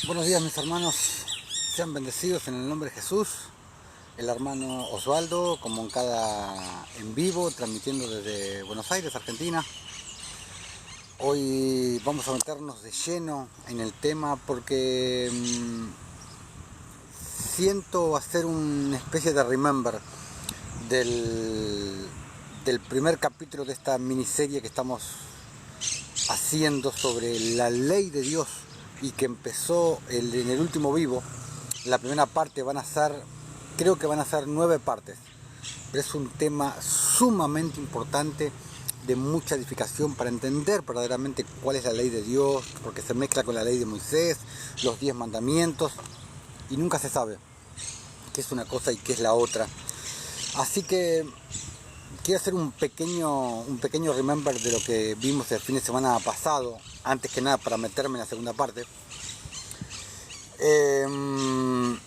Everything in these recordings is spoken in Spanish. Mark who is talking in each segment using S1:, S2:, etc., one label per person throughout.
S1: Buenos días mis hermanos, sean bendecidos en el nombre de Jesús. El hermano Osvaldo, como en cada en vivo, transmitiendo desde Buenos Aires, Argentina. Hoy vamos a meternos de lleno en el tema porque siento hacer una especie de remember del primer capítulo de esta miniserie que estamos haciendo sobre la ley de Dios y que empezó en el último vivo. La primera parte creo que van a ser 9 partes, pero es un tema sumamente importante, de mucha edificación para entender verdaderamente cuál es la ley de Dios, porque se mezcla con la ley de Moisés, los 10 mandamientos, y nunca se sabe qué es una cosa y qué es la otra. Así que quiero hacer un pequeño remember de lo que vimos el fin de semana pasado, antes que nada para meterme en la segunda parte. En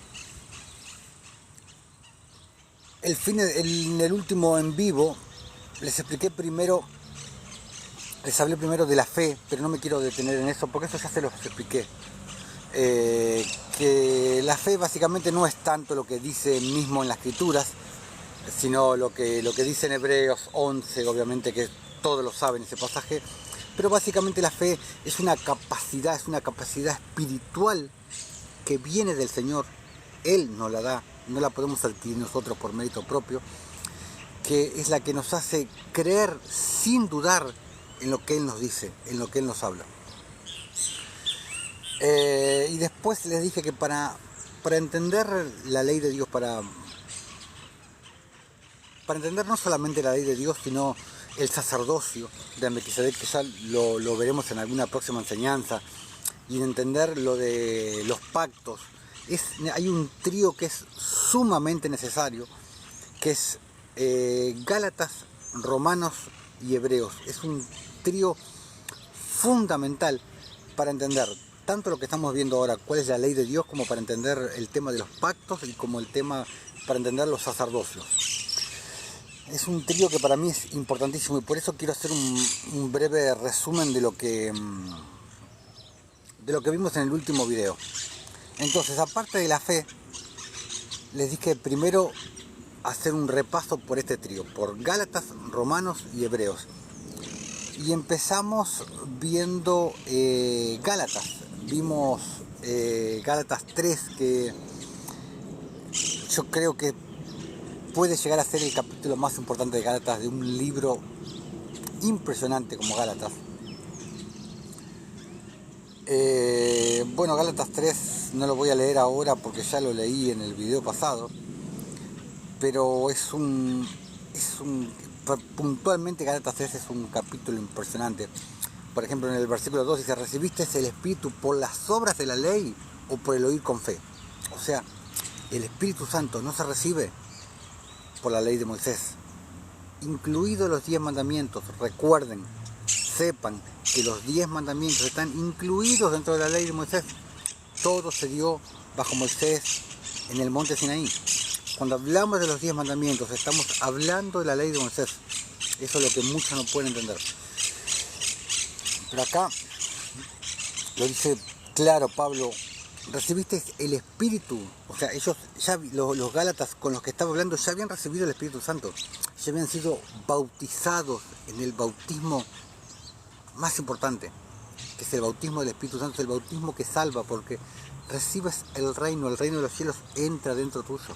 S1: el último en vivo les hablé primero de la fe, pero no me quiero detener en eso porque eso ya se los expliqué. Que la fe básicamente no es tanto lo que dice mismo en las escrituras, sino lo que dice en Hebreos 11, obviamente que todos lo saben ese pasaje, pero básicamente la fe es una capacidad espiritual que viene del Señor. Él nos la da, no la podemos adquirir nosotros por mérito propio, que es la que nos hace creer sin dudar en lo que Él nos dice, en lo que Él nos habla. Y después les dije que para entender la ley de Dios, para entender no solamente la ley de Dios, sino el sacerdocio de Melquisedec, que ya lo veremos en alguna próxima enseñanza, y entender lo de los pactos, hay un trío que es sumamente necesario, que es Gálatas, Romanos y Hebreos. Es un trío fundamental para entender tanto lo que estamos viendo ahora, cuál es la ley de Dios, como para entender el tema de los pactos y como el tema para entender los sacerdocios. Es un trío que para mí es importantísimo y por eso quiero hacer un breve resumen de lo que vimos en el último video. Entonces, aparte de la fe, les dije primero hacer un repaso por este trío, por Gálatas, Romanos y Hebreos. Y empezamos viendo Gálatas. Vimos Gálatas 3, que yo creo que puede llegar a ser el capítulo más importante de Gálatas, de un libro impresionante como Gálatas. Bueno, Gálatas 3 no lo voy a leer ahora porque ya lo leí en el video pasado, pero puntualmente Gálatas 3 es un capítulo impresionante. Por ejemplo, en el versículo 2 dice: ¿recibiste el Espíritu por las obras de la ley o por el oír con fe? O sea, el Espíritu Santo no se recibe por la ley de Moisés, incluidos los 10 mandamientos. Recuerden, sepan que los 10 mandamientos están incluidos dentro de la ley de Moisés. Todo se dio bajo Moisés en el monte Sinaí. Cuando hablamos de los 10 mandamientos, estamos hablando de la ley de Moisés. Eso es lo que muchos no pueden entender. Pero acá lo dice claro Pablo: recibiste el Espíritu. O sea, ellos ya, los Gálatas con los que estaba hablando, ya habían recibido el Espíritu Santo. Ya habían sido bautizados en el bautismo más importante, que es el bautismo del Espíritu Santo. Es el bautismo que salva, porque recibes el reino de los cielos entra dentro tuyo.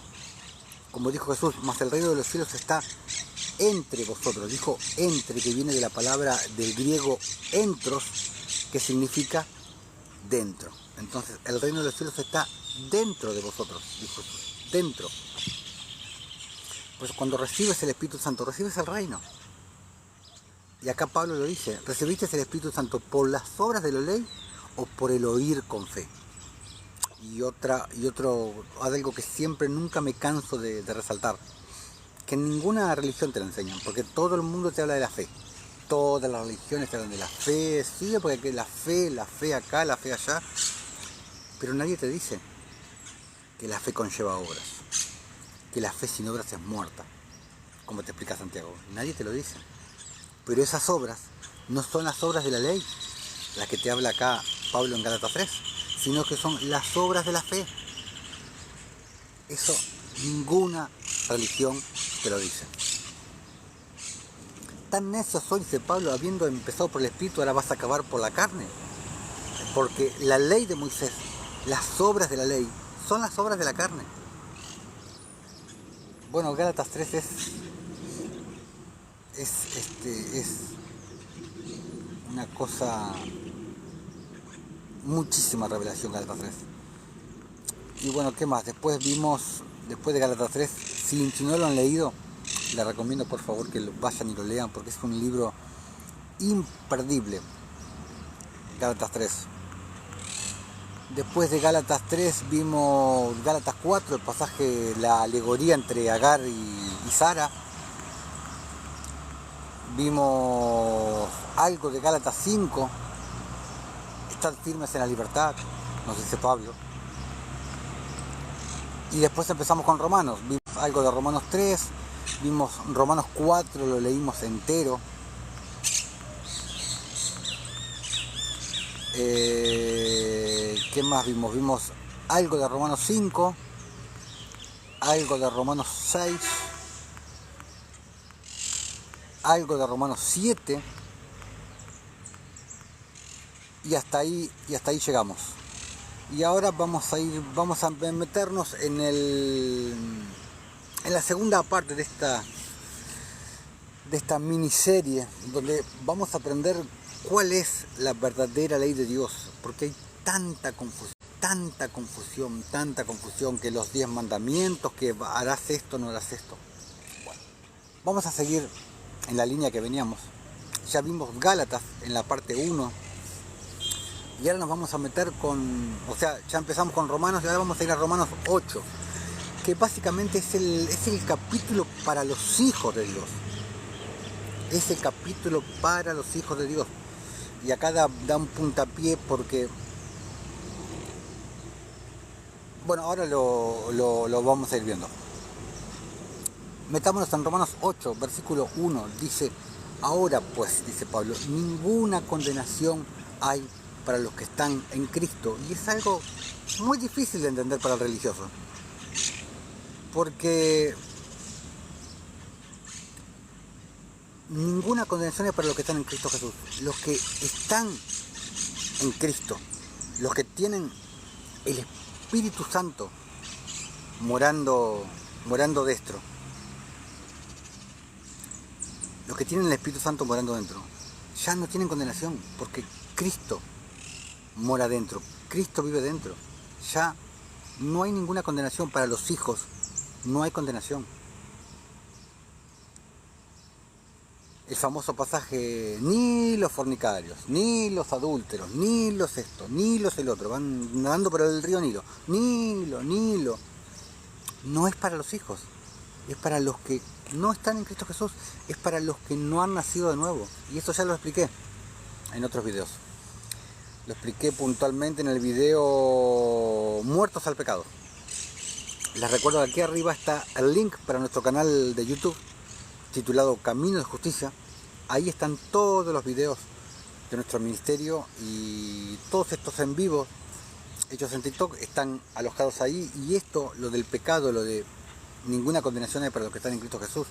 S1: Como dijo Jesús, mas el reino de los cielos está entre vosotros. Dijo entre, que viene de la palabra del griego entros, que significa dentro. Entonces, el reino de los cielos está dentro de vosotros, dijo Jesús, dentro. Pues cuando recibes el Espíritu Santo, recibes el reino. Y acá Pablo lo dice: ¿recibiste el Espíritu Santo por las obras de la ley o por el oír con fe? Y algo que siempre, nunca me canso de resaltar, que en ninguna religión te lo enseñan, porque todo el mundo te habla de la fe. Todas las religiones te hablan de la fe, sí, porque la fe acá, la fe allá, pero nadie te dice que la fe conlleva obras, que la fe sin obras es muerta, como te explica Santiago. Nadie te lo dice. Pero esas obras no son las obras de la ley, las que te habla acá Pablo en Gálatas 3, sino que son las obras de la fe. Eso ninguna religión te lo dice. Tan necio soy, dice Pablo, habiendo empezado por el Espíritu, ahora vas a acabar por la carne. Porque la ley de Moisés, las obras de la ley, son las obras de la carne. Bueno, Gálatas 3 es una cosa, muchísima revelación Gálatas 3. Y bueno, ¿qué más? Después de Gálatas 3, si no lo han leído, les recomiendo por favor que vayan y lo lean, porque es un libro imperdible. Gálatas 3. Después de Gálatas 3 vimos Gálatas 4, el pasaje, la alegoría entre Agar y Sara. Vimos algo de Gálatas 5, estar firmes en la libertad, nos dice Pablo. Y después empezamos con Romanos, vimos algo de Romanos 3, vimos Romanos 4, lo leímos entero. ¿Qué más vimos? Vimos algo de Romanos 5, algo de Romanos 6, algo de Romanos 7, y hasta ahí llegamos. Y ahora vamos a meternos en la segunda parte de esta miniserie, donde vamos a aprender cuál es la verdadera ley de Dios, porque hay tanta confusión, que los 10 mandamientos, que harás esto, no harás esto. Bueno, vamos a seguir en la línea que veníamos. Ya vimos Gálatas en la parte 1, y ahora nos vamos a meter ya empezamos con Romanos, y ahora vamos a ir a Romanos 8, que básicamente es el capítulo para los hijos de Dios. Es el capítulo para los hijos de Dios. Y acá da un puntapié porque, bueno, ahora lo vamos a ir viendo. Metámonos en Romanos 8, versículo 1, dice: ahora pues, dice Pablo, ninguna condenación hay para los que están en Cristo. Y es algo muy difícil de entender para el religioso, porque ninguna condenación es para los que están en Cristo Jesús. Los que están en Cristo, los que tienen el Espíritu Santo morando dentro, los que tienen el Espíritu Santo morando dentro, ya no tienen condenación, porque Cristo mora dentro, Cristo vive dentro. Ya no hay ninguna condenación para los hijos, no hay condenación. El famoso pasaje: ni los fornicarios, ni los adúlteros, ni los esto, ni los el otro, van nadando por el río Nilo. Nilo. No es para los hijos, es para los que no están en Cristo Jesús, es para los que no han nacido de nuevo. Y eso ya lo expliqué en otros videos. Lo expliqué puntualmente en el video Muertos al Pecado. Les recuerdo que aquí arriba está el link para nuestro canal de YouTube, titulado Camino de Justicia. Ahí están todos los videos de nuestro ministerio, y todos estos en vivo hechos en TikTok están alojados ahí. Y esto, lo del pecado, lo de ninguna condenación hay para los que están en Cristo Jesús,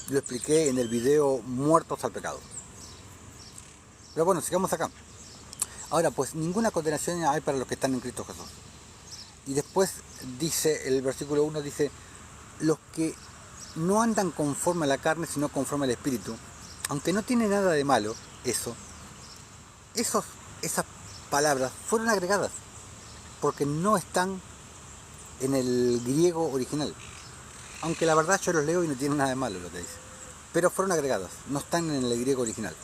S1: lo expliqué en el video Muertos al Pecado. Pero bueno, sigamos acá. Ahora pues, ninguna condenación hay para los que están en Cristo Jesús. Y después dice, el versículo 1 dice: los que no andan conforme a la carne, sino conforme al Espíritu. Aunque no tiene nada de malo esas palabras fueron agregadas, porque no están en el griego original. Aunque la verdad yo los leo y no tienen nada de malo lo que dice, pero fueron agregadas, no están en el griego original.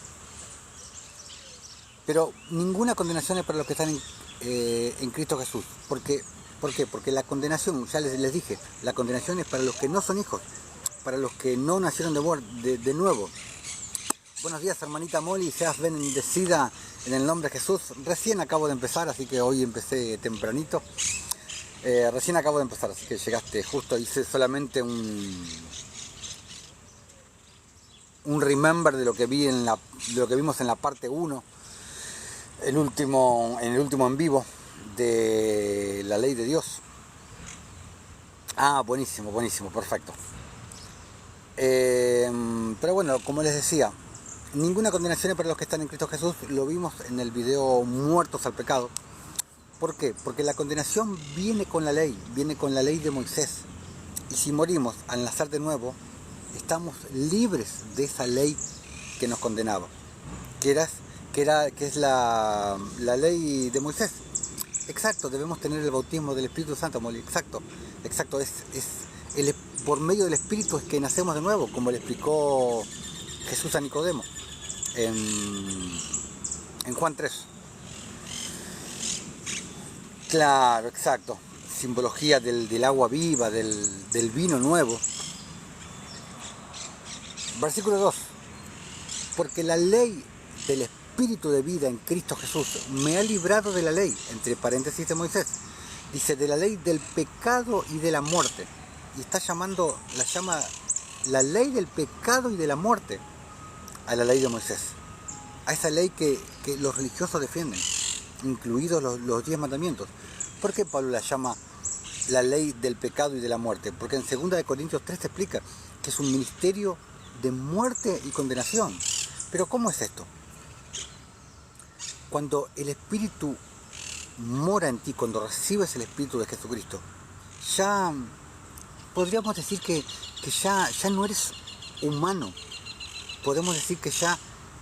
S1: Pero ninguna condenación es para los que están en Cristo Jesús. ¿Por qué? Porque la condenación, ya les dije, la condenación es para los que no son hijos, para los que no nacieron de nuevo. Buenos días, hermanita Molly, seas bendecida en el nombre de Jesús. Recién acabo de empezar, así que hoy empecé tempranito. Recién acabo de empezar, así que llegaste justo. Hice solamente un remember de lo que vimos en la parte 1. en el último en vivo de la ley de Dios. Ah, buenísimo, buenísimo, perfecto. Pero bueno, como les decía, ninguna condenación es para los que están en Cristo Jesús. Lo vimos en el video Muertos al Pecado. ¿Por qué? Porque la condenación viene con la ley de Moisés. Y si morimos al nacer de nuevo, estamos libres de esa ley que nos condenaba, que es la ley de Moisés. Exacto, debemos tener el bautismo del Espíritu Santo, exacto, exacto, por medio del Espíritu es que nacemos de nuevo, como le explicó Jesús a Nicodemo en Juan 3. Claro, exacto, simbología del agua viva, del vino nuevo. Versículo 2. Porque la ley del Espíritu de vida en Cristo Jesús me ha librado de la ley, entre paréntesis de Moisés. Dice, de la ley del pecado y de la muerte. Y llama la ley del pecado y de la muerte a la ley de Moisés. A esa ley que los religiosos defienden, incluidos los 10 mandamientos. ¿Por qué Pablo la llama la ley del pecado y de la muerte? Porque en 2 Corintios 3 te explica que es un ministerio de muerte y condenación. Pero ¿cómo es esto? Cuando el Espíritu mora en ti, cuando recibes el Espíritu de Jesucristo, ya podríamos decir que ya no eres humano. Podemos decir que ya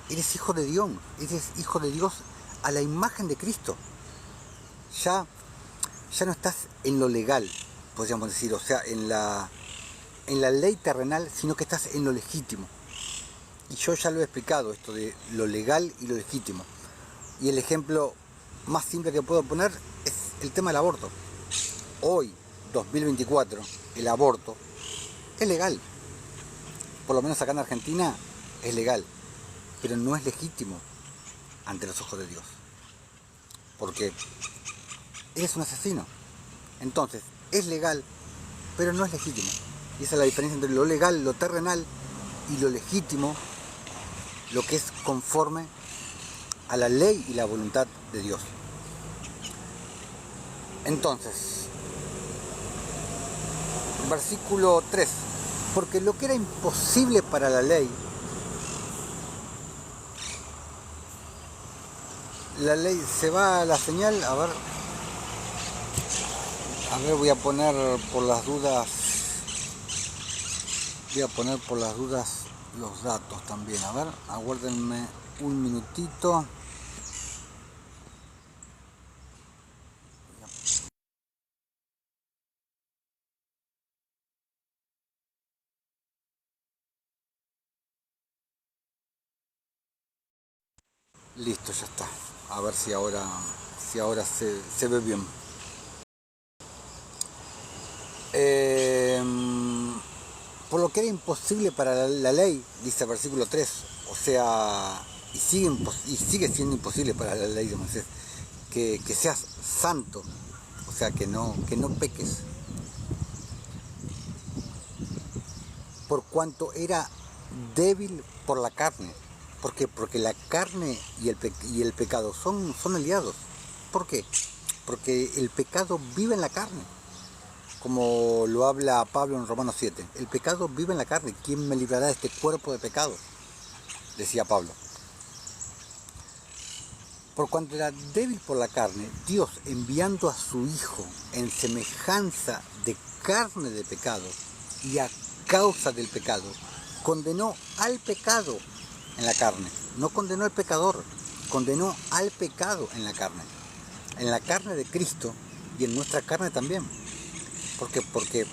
S1: eres hijo de Dios, a la imagen de Cristo. Ya no estás en lo legal, podríamos decir, o sea, en la ley terrenal, sino que estás en lo legítimo. Y yo ya lo he explicado, esto de lo legal y lo legítimo. Y el ejemplo más simple que puedo poner es el tema del aborto. Hoy, 2024, el aborto es legal. Por lo menos acá en Argentina es legal, pero no es legítimo ante los ojos de Dios. Porque eres un asesino. Entonces, es legal, pero no es legítimo. Y esa es la diferencia entre lo legal, lo terrenal, y lo legítimo, lo que es conforme a la ley y la voluntad de Dios. Entonces, versículo 3. Porque lo que era imposible para la ley se va a la señal, a ver, voy a poner por las dudas los datos también, a ver, aguárdenme un minutito. Listo, ya está. A ver si ahora se ve bien. Por lo que era imposible para la ley, dice el versículo 3, o sea, y sigue siendo imposible para la ley de Moisés, que seas santo, o sea, que no peques, por cuanto era débil por la carne. ¿Por qué? Porque la carne y el pecado son aliados. ¿Por qué? Porque el pecado vive en la carne. Como lo habla Pablo en Romanos 7. El pecado vive en la carne. ¿Quién me librará de este cuerpo de pecado? Decía Pablo. Por cuanto era débil por la carne, Dios, enviando a su Hijo en semejanza de carne de pecado y a causa del pecado, condenó al pecado en la carne. No condenó al pecador, condenó al pecado en la carne de Cristo y en nuestra carne también. ¿Por qué? Porque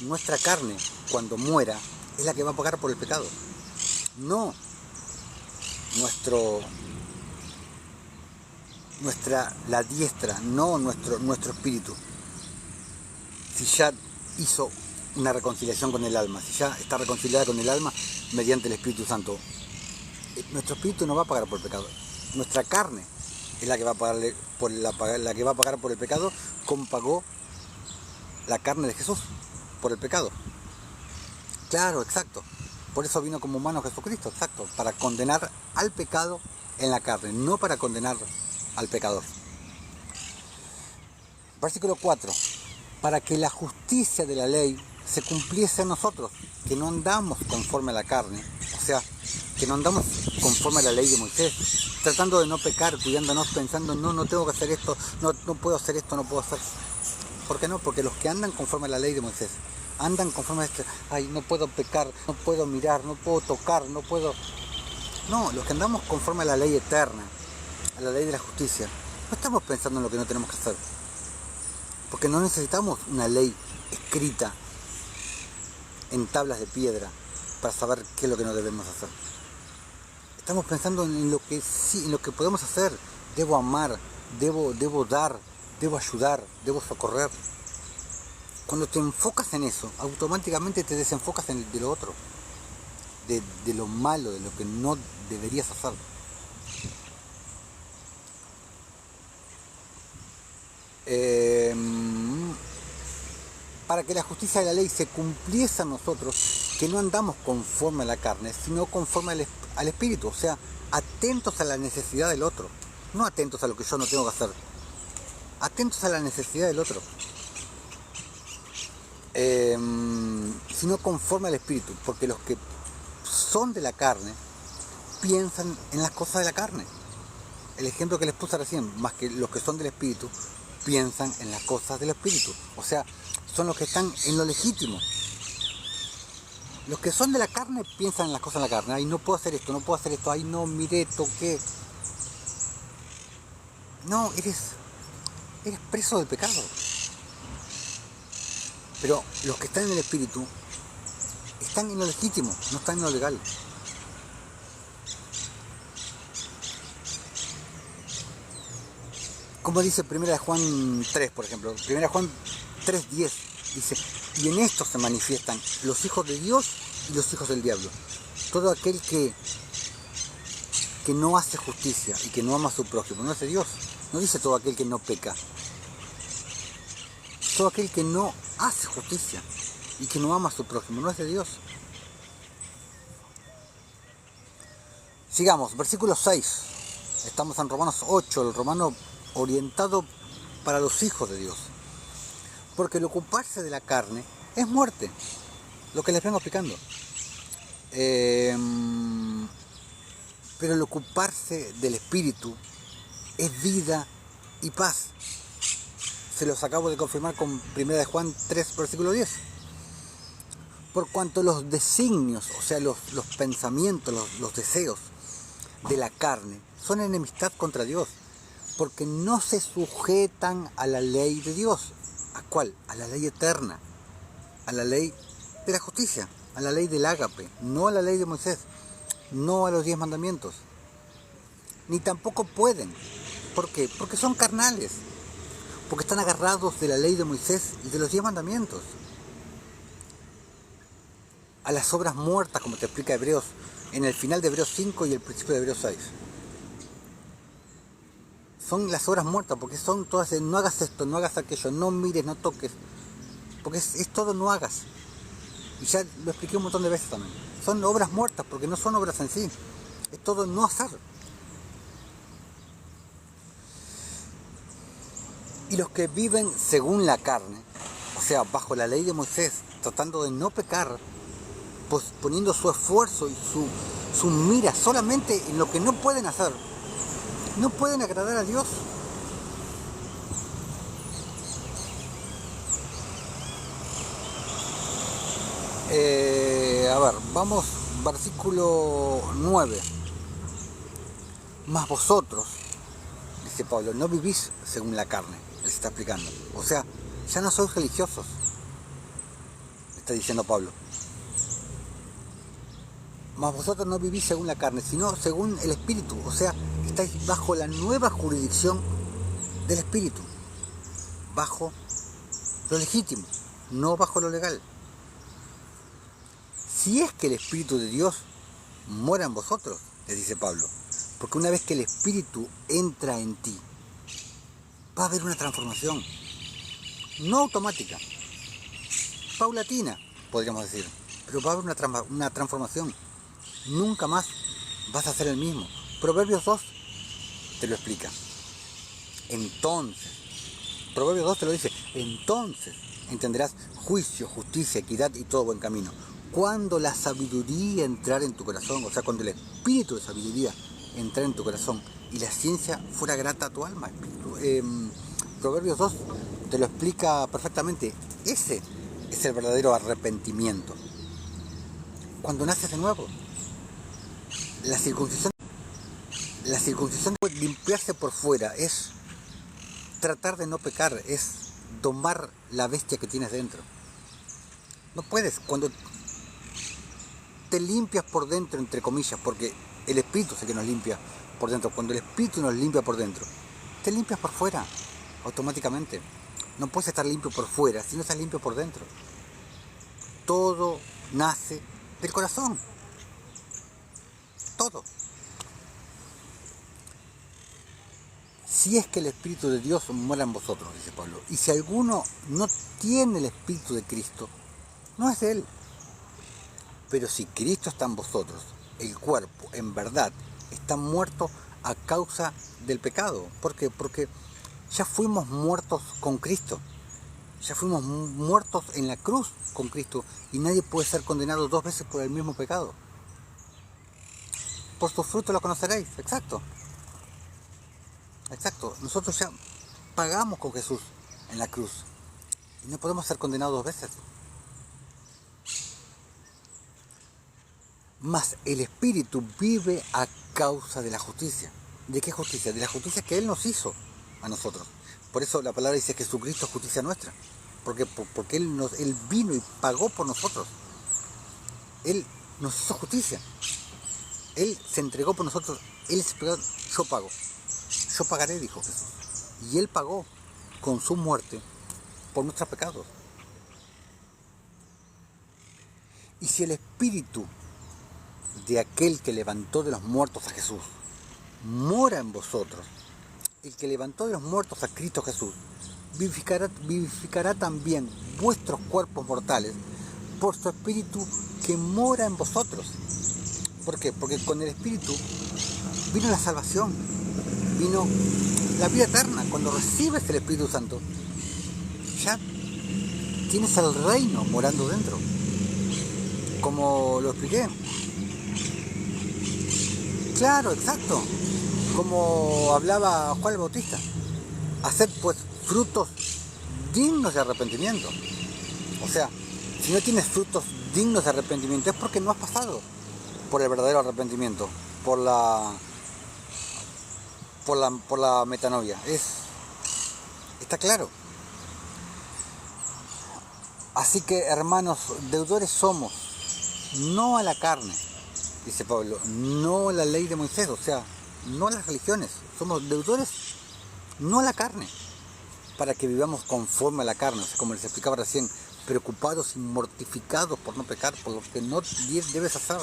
S1: nuestra carne, cuando muera, es la que va a pagar por el pecado. No la diestra, no nuestro espíritu. Si ya hizo una reconciliación con el alma, si ya está reconciliada con el alma mediante el Espíritu Santo, nuestro espíritu no va a pagar por el pecado. Nuestra carne es la que va a pagar por el pecado, como pagó la carne de Jesús por el pecado. Claro, exacto. Por eso vino como humano Jesucristo, exacto, para condenar al pecado en la carne, no para condenar al pecador. Versículo 4. Para que la justicia de la ley se cumpliese en nosotros, que no andamos conforme a la carne, o sea, que no andamos conforme a la ley de Moisés, tratando de no pecar, cuidándonos, pensando, no tengo que hacer esto, no puedo hacer esto, no puedo hacer. ¿Por qué no? Porque los que andan conforme a la ley de Moisés, andan conforme a esto, ay, no puedo pecar, no puedo mirar, no puedo tocar, no puedo... No, los que andamos conforme a la ley eterna, a la ley de la justicia, no estamos pensando en lo que no tenemos que hacer. Porque no necesitamos una ley escrita en tablas de piedra para saber qué es lo que no debemos hacer. Estamos pensando en lo que sí, en lo que podemos hacer. Debo amar, debo dar, debo ayudar, debo socorrer. Cuando te enfocas en eso, automáticamente te desenfocas de lo otro, de lo malo, de lo que no deberías hacer. Para que la justicia de la ley se cumpliese a nosotros, que no andamos conforme a la carne, sino conforme al Espíritu, o sea, atentos a la necesidad del otro, no atentos a lo que yo no tengo que hacer, atentos a la necesidad del otro, sino conforme al Espíritu, porque los que son de la carne piensan en las cosas de la carne. El ejemplo que les puse recién, más que los que son del Espíritu, piensan en las cosas del Espíritu. O sea, son los que están en lo legítimo. Los que son de la carne piensan en las cosas de la carne. Ay, no puedo hacer esto, no puedo hacer esto. Ay, no, miré, toqué. No, eres preso del pecado. Pero los que están en el Espíritu están en lo legítimo, no están en lo legal. Como dice 1 Juan 3, por ejemplo. 1 Juan 3:10 dice, y en esto se manifiestan los hijos de Dios y los hijos del diablo. Todo aquel que no hace justicia y que no ama a su prójimo no es de Dios. No dice todo aquel que no peca. Todo aquel que no hace justicia y que no ama a su prójimo no es de Dios. Sigamos, versículo 6. Estamos en Romanos 8, el romano orientado para los hijos de Dios. Porque el ocuparse de la carne es muerte, lo que les vengo explicando. Pero el ocuparse del Espíritu es vida y paz. Se los acabo de confirmar con 1 Juan 3, versículo 10. Por cuanto los designios, o sea, los pensamientos, los deseos de la carne son enemistad contra Dios, porque no se sujetan a la ley de Dios. ¿A cuál? A la ley eterna, a la ley de la justicia, a la ley del ágape, no a la ley de Moisés, no a los 10 mandamientos. Ni tampoco pueden. ¿Por qué? Porque son carnales, porque están agarrados de la ley de Moisés y de los 10 mandamientos. A las obras muertas, como te explica Hebreos, en el final de Hebreos 5 y el principio de Hebreos 6. Son las obras muertas, porque son todas de no hagas esto, no hagas aquello, no mires, no toques. Porque es todo no hagas. Y ya lo expliqué un montón de veces también. Son obras muertas, porque no son obras en sí. Es todo no hacer. Y los que viven según la carne, o sea, bajo la ley de Moisés, tratando de no pecar, pues poniendo su esfuerzo y su mira solamente en lo que no pueden hacer, no pueden agradar a Dios. A ver, vamos, versículo 9. Mas vosotros, dice Pablo, no vivís según la carne, les está explicando. O sea, ya no sois religiosos, está diciendo Pablo. Mas vosotros no vivís según la carne, sino según el Espíritu. O sea, estáis bajo la nueva jurisdicción del Espíritu. Bajo lo legítimo, no bajo lo legal. Si es que el Espíritu de Dios mora en vosotros, les dice Pablo. Porque una vez que el Espíritu entra en ti, va a haber una transformación. No automática, paulatina, podríamos decir. Pero va a haber una transformación. Nunca más vas a ser el mismo. Proverbios 2 te lo explica. entonces, Proverbios 2 te lo dice, entonces entenderás juicio, justicia, equidad y todo buen camino. Cuando la sabiduría entrar en tu corazón, o sea, cuando el espíritu de sabiduría entrar en tu corazón y la ciencia fuera grata a tu alma. Proverbios 2 te lo explica perfectamente. Ese es el verdadero arrepentimiento. Cuando naces de nuevo, la circuncisión puede limpiarse por fuera, es tratar de no pecar, es domar la bestia que tienes dentro. No puedes, cuando te limpias por dentro, entre comillas, porque el Espíritu es el que nos limpia por dentro. Cuando el Espíritu nos limpia por dentro, te limpias por fuera, automáticamente. No puedes estar limpio por fuera si no estás limpio por dentro. Todo nace del corazón. Todo. Si es que el Espíritu de Dios mora en vosotros, dice Pablo. Y si alguno no tiene el Espíritu de Cristo, no es de él. Pero si Cristo está en vosotros, el cuerpo, en verdad, está muerto a causa del pecado. ¿Por qué? Porque ya fuimos muertos con Cristo. Ya fuimos muertos en la cruz con Cristo. Y nadie puede ser condenado 2 veces por el mismo pecado. Por sus frutos lo conoceréis. Exacto. Exacto. Nosotros ya pagamos con Jesús en la cruz. Y no podemos ser condenados 2 veces. Mas el Espíritu vive a causa de la justicia. ¿De qué justicia? De la justicia que Él nos hizo a nosotros. Por eso la palabra dice que Jesucristo es justicia nuestra. Porque Él vino y pagó por nosotros. Él nos hizo justicia. Él se entregó por nosotros. Él se entregó, yo pago. Yo pagaré, dijo Jesús. Y Él pagó con su muerte por nuestros pecados. Y si el Espíritu de aquel que levantó de los muertos a Jesús mora en vosotros, el que levantó de los muertos a Cristo Jesús vivificará también vuestros cuerpos mortales por su Espíritu que mora en vosotros. ¿Por qué? Porque con el Espíritu vino la salvación, vino la vida eterna. Cuando recibes el Espíritu Santo, ya tienes el reino morando dentro, como lo expliqué. Claro, exacto. Como hablaba Juan el Bautista. Haced pues frutos dignos de arrepentimiento. O sea, si no tienes frutos dignos de arrepentimiento es porque no has pasado por el verdadero arrepentimiento, por la metanoia. Está claro. Así que, hermanos, deudores somos, no a la carne, dice Pablo, no a la ley de Moisés, o sea, no a las religiones. Somos deudores, no a la carne, para que vivamos conforme a la carne, o sea, como les explicaba recién, preocupados y mortificados por no pecar, por lo que no debes hacer.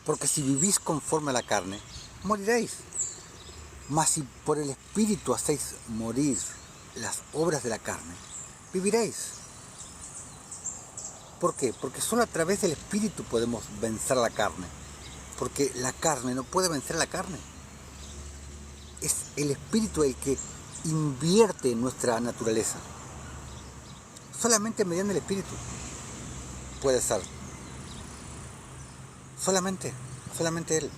S1: Porque si vivís conforme a la carne, moriréis. Mas si por el Espíritu hacéis morir las obras de la carne, viviréis. ¿Por qué? Porque solo a través del Espíritu podemos vencer a la carne. Porque la carne no puede vencer a la carne. Es el Espíritu el que invierte en nuestra naturaleza. Solamente mediante el Espíritu puede ser. Solamente Él.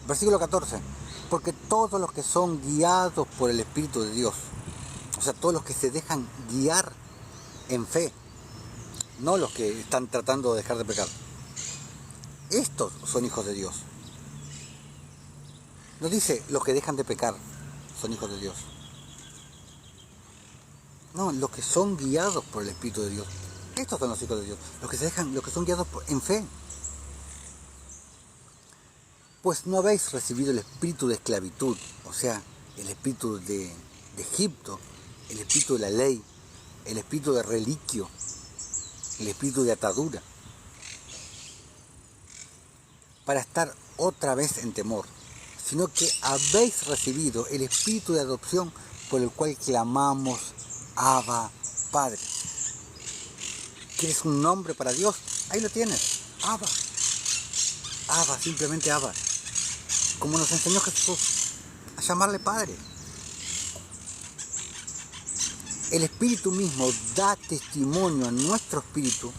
S1: Versículo 14. Porque todos los que son guiados por el Espíritu de Dios, o sea, todos los que se dejan guiar en fe, no los que están tratando de dejar de pecar, estos son hijos de Dios. No dice los que dejan de pecar son hijos de Dios. No, los que son guiados por el Espíritu de Dios. Estos son los hijos de Dios. Los que son guiados en fe. Pues no habéis recibido el espíritu de esclavitud, o sea, el espíritu de Egipto, el espíritu de la ley, el espíritu de reliquio, el espíritu de atadura, para estar otra vez en temor, sino que habéis recibido el espíritu de adopción por el cual clamamos, Abba, Padre. ¿Quieres un nombre para Dios? Ahí lo tienes, Abba. Abba, simplemente Abba. Como nos enseñó Jesús a llamarle Padre. El Espíritu mismo da testimonio a nuestro espíritu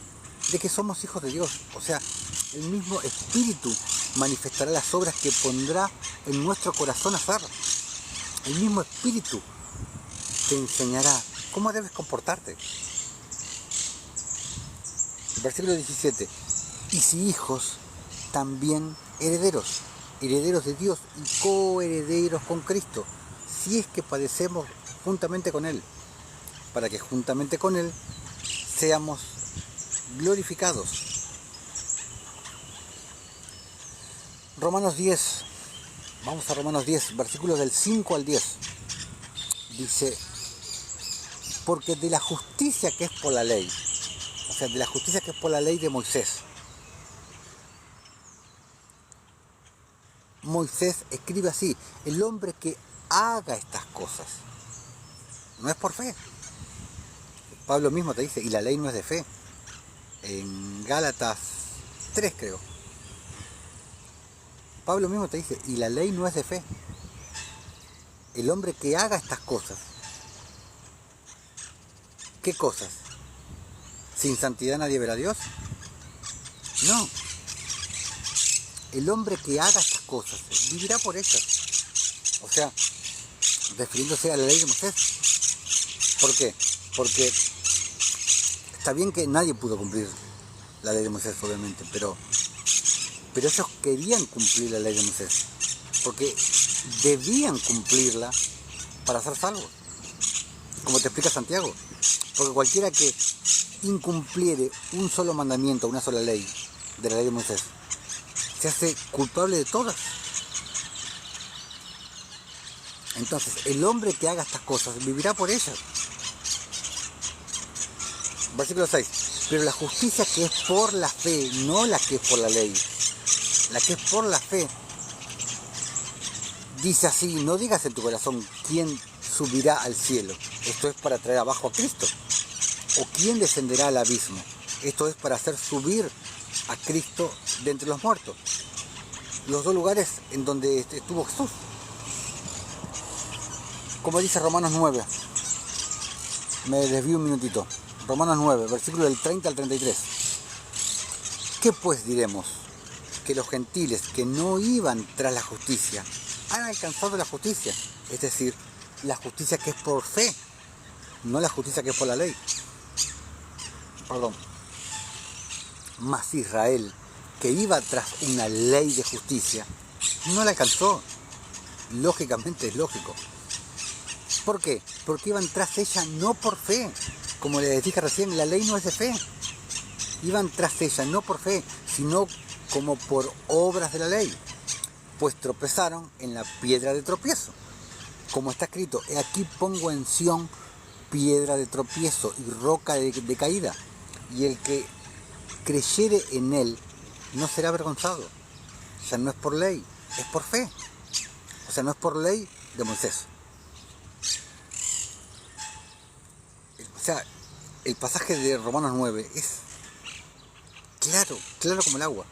S1: de que somos hijos de Dios. O sea, el mismo Espíritu manifestará las obras que pondrá en nuestro corazón hacer. El mismo Espíritu te enseñará cómo debes comportarte. Versículo 17. Y si hijos, también herederos, herederos de Dios y coherederos con Cristo, si es que padecemos juntamente con Él, para que juntamente con Él seamos glorificados. Romanos 10, vamos a Romanos 10, versículos del 5 al 10. Dice, porque de la justicia que es por la ley, o sea, de la justicia que es por la ley de Moisés, Moisés escribe así, el hombre que haga estas cosas, no es por fe. Pablo mismo te dice, y la ley no es de fe. En Gálatas 3 creo. Pablo mismo te dice, y la ley no es de fe. El hombre que haga estas cosas. ¿Qué cosas? ¿Sin santidad nadie verá a Dios? No. El hombre que haga estas cosas vivirá por ellas. O sea, refiriéndose a la ley de Moisés. ¿Por qué? Porque está bien que nadie pudo cumplir la ley de Moisés, obviamente, pero ellos querían cumplir la ley de Moisés, porque debían cumplirla para ser salvos, como te explica Santiago, porque cualquiera que incumpliere un solo mandamiento, una sola ley de la ley de Moisés, se hace culpable de todas. Entonces, el hombre que haga estas cosas vivirá por ellas. Versículo 6. Pero la justicia que es por la fe, no la que es por la ley, la que es por la fe, dice así, no digas en tu corazón quién subirá al cielo, esto es para traer abajo a Cristo, o quién descenderá al abismo, esto es para hacer subir a Cristo de entre los muertos. Los dos lugares en donde estuvo Jesús. Como dice Romanos 9, me desvío un minutito. Romanos 9, versículo del 30 al 33. ¿Qué pues diremos? Que los gentiles que no iban tras la justicia han alcanzado la justicia. Es decir, la justicia que es por fe, no la justicia que es por la ley. Perdón. Mas Israel, que iba tras una ley de justicia, no la alcanzó. Lógicamente es lógico. ¿Por qué? Porque iban tras ella no por fe. Como les dije recién, la ley no es de fe. Iban tras ella no por fe, sino como por obras de la ley. Pues tropezaron en la piedra de tropiezo. Como está escrito, he aquí pongo en Sión piedra de tropiezo y roca de caída. Y el que creyere en él no será avergonzado. O sea, no es por ley, es por fe. O sea, no es por ley de Moisés. O sea, el pasaje de Romanos 9 es claro como el agua.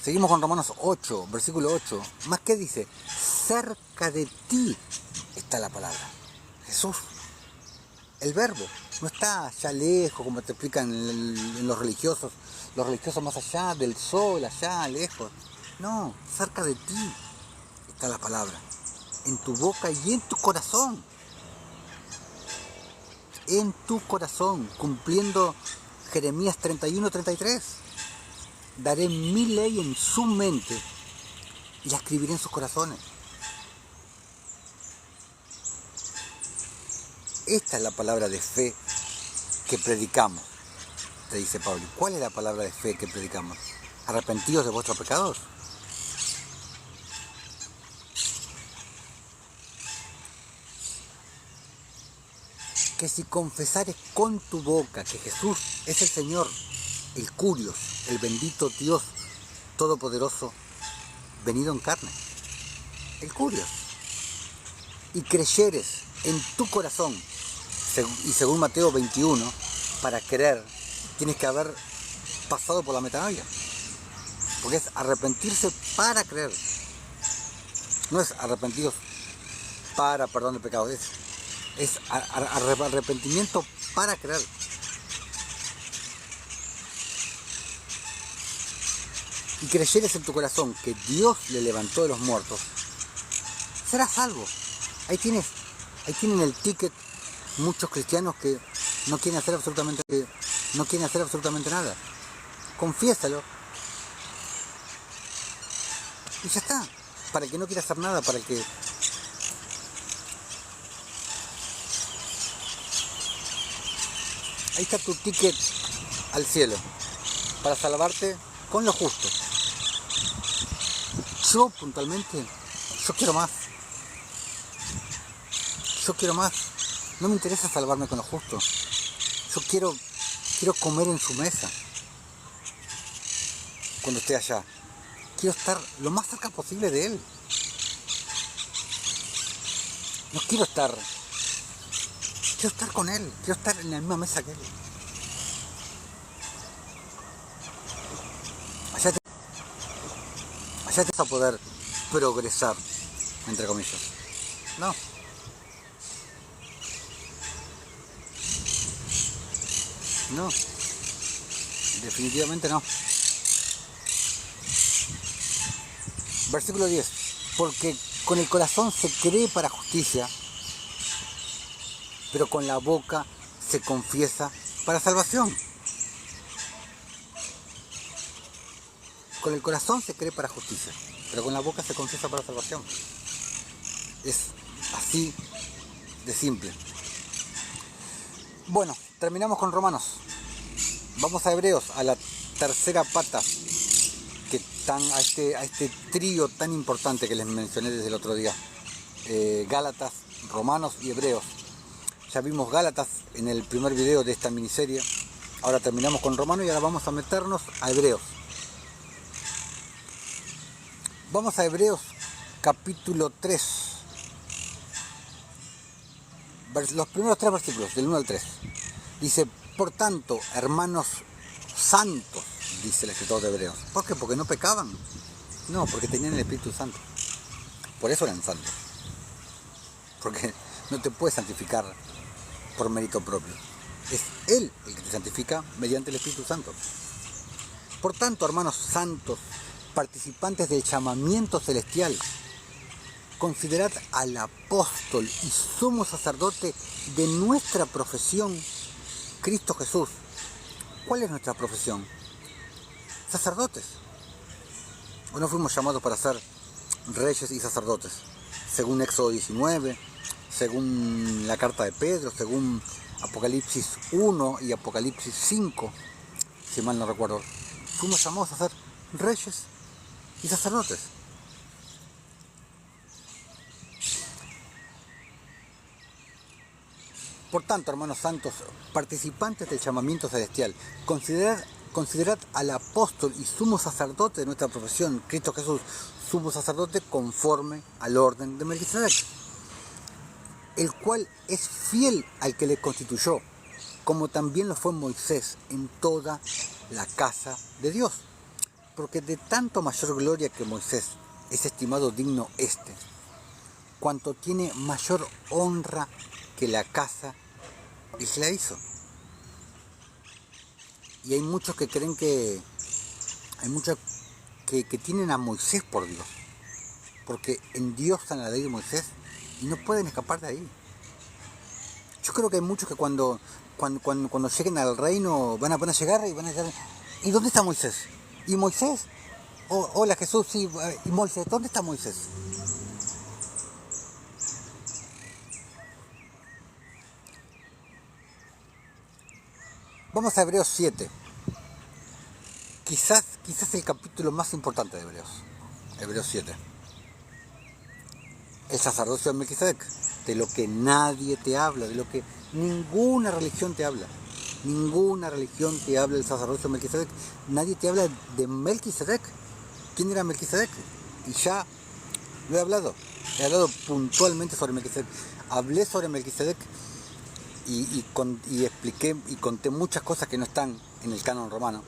S1: Seguimos con Romanos 8, versículo 8. ¿Más qué dice? Cerca de ti está la palabra. Jesús. El verbo. No está allá lejos, como te explican en los religiosos. Los religiosos más allá del sol, allá lejos. No, cerca de ti está la palabra. En tu boca y en tu corazón. En tu corazón, cumpliendo Jeremías 31:33. Daré mi ley en su mente y la escribiré en sus corazones. Esta es la palabra de fe que predicamos, te dice Pablo. ¿Cuál es la palabra de fe que predicamos? Arrepentidos de vuestros pecados. Que si confesares con tu boca que Jesús es el Señor, el Curios, el bendito Dios Todopoderoso, venido en carne, el Curios, y creyeres en tu corazón, y según Mateo 21, para creer tienes que haber pasado por la metanoia. Porque es arrepentirse para creer. No es arrepentidos para perdón de pecados, es arrepentimiento para creer. Y creyeres en tu corazón que Dios le levantó de los muertos, serás salvo. Ahí tienen el ticket muchos cristianos que no quieren hacer absolutamente nada. Confiésalo. Y ya está. Para el que no quiera hacer nada, para el que... Ahí está tu ticket al cielo. Para salvarte con lo justo. Yo puntualmente, yo quiero más. No me interesa salvarme con lo justo. Yo quiero comer en su mesa cuando esté allá. Quiero estar lo más cerca posible de él. No quiero estar con él. Quiero estar en la misma mesa que él. Allá te vas a poder progresar, entre comillas. No. No. Definitivamente no. Versículo 10. Porque con el corazón se cree para justicia, pero con la boca se confiesa para salvación. Con el corazón se cree para justicia, pero con la boca se confiesa para salvación. Es así de simple. Bueno, terminamos con Romanos. Vamos a Hebreos, a la tercera pata que a este trío tan importante que les mencioné desde el otro día. Gálatas, Romanos y Hebreos. Ya vimos Gálatas en el primer video de esta miniserie. Ahora terminamos con Romanos y ahora vamos a meternos a Hebreos. Vamos a Hebreos capítulo 3. Los primeros 3 versículos, del 1 al 3. Dice, por tanto, hermanos santos, dice el escritor de Hebreos. ¿Por qué? ¿Porque no pecaban? No, porque tenían el Espíritu Santo. Por eso eran santos. Porque no te puedes santificar por mérito propio. Es Él el que te santifica mediante el Espíritu Santo. Por tanto, hermanos santos, participantes del llamamiento celestial, considerad al apóstol y sumo sacerdote de nuestra profesión, Cristo Jesús. ¿Cuál es nuestra profesión? Sacerdotes. ¿O no fuimos llamados para ser reyes y sacerdotes? Según Éxodo 19, según la carta de Pedro, según Apocalipsis 1 y Apocalipsis 5, si mal no recuerdo. Fuimos llamados a ser reyes y sacerdotes. Por tanto, hermanos santos, participantes del llamamiento celestial, considerad al apóstol y sumo sacerdote de nuestra profesión, Cristo Jesús, sumo sacerdote conforme al orden de Melquisedec, el cual es fiel al que le constituyó, como también lo fue Moisés en toda la casa de Dios. Porque de tanto mayor gloria que Moisés es estimado digno cuanto tiene mayor honra que la casa y se la hizo. Y hay muchos que creen que tienen a Moisés por Dios, porque en Dios está la ley de Moisés y no pueden escapar de ahí. Yo creo que hay muchos que cuando lleguen al reino van a llegar y van a decir, ¿y dónde está Moisés? ¿Y Moisés? Oh, hola Jesús, sí, ¿y Moisés? ¿Dónde está Moisés? Vamos a Hebreos 7. Quizás el capítulo más importante de Hebreos. Hebreos 7. El sacerdocio de Melquisedec. De lo que nadie te habla, de lo que ninguna religión te habla. Ninguna religión te habla del sacerdocio de Melquisedec. Nadie te habla de Melquisedec. ¿Quién era Melquisedec? Y ya lo he hablado. He hablado puntualmente sobre Melquisedec. Hablé sobre Melquisedec y expliqué y conté muchas cosas que no están en el canon romano,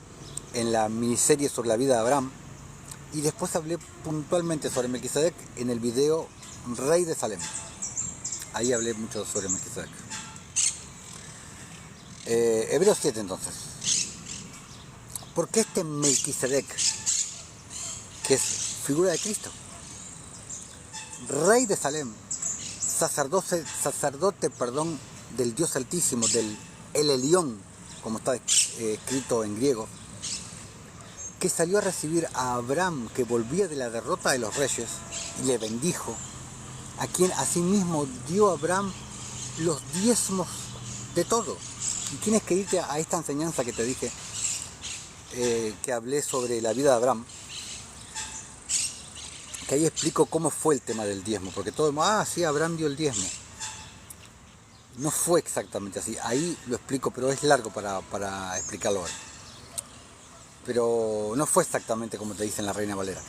S1: en la miniserie sobre la vida de Abraham, Y después hablé puntualmente sobre Melquisedec en el video Rey de Salem. Ahí hablé mucho sobre Melquisedec. Hebreos 7 entonces. ¿Por qué este Melquisedec, que es figura de Cristo, Rey de Salem, sacerdote del Dios Altísimo, del El Elión, como está escrito en griego, que salió a recibir a Abraham, que volvía de la derrota de los reyes, y le bendijo, a quien asimismo dio a Abraham los diezmos de todo? Y tienes que irte a esta enseñanza que te dije, que hablé sobre la vida de Abraham, que ahí explico cómo fue el tema del diezmo, porque todo el mundo, sí, Abraham dio el diezmo. No fue exactamente así, ahí lo explico, pero es largo para explicarlo ahora. Pero no fue exactamente como te dice en la Reina Valera.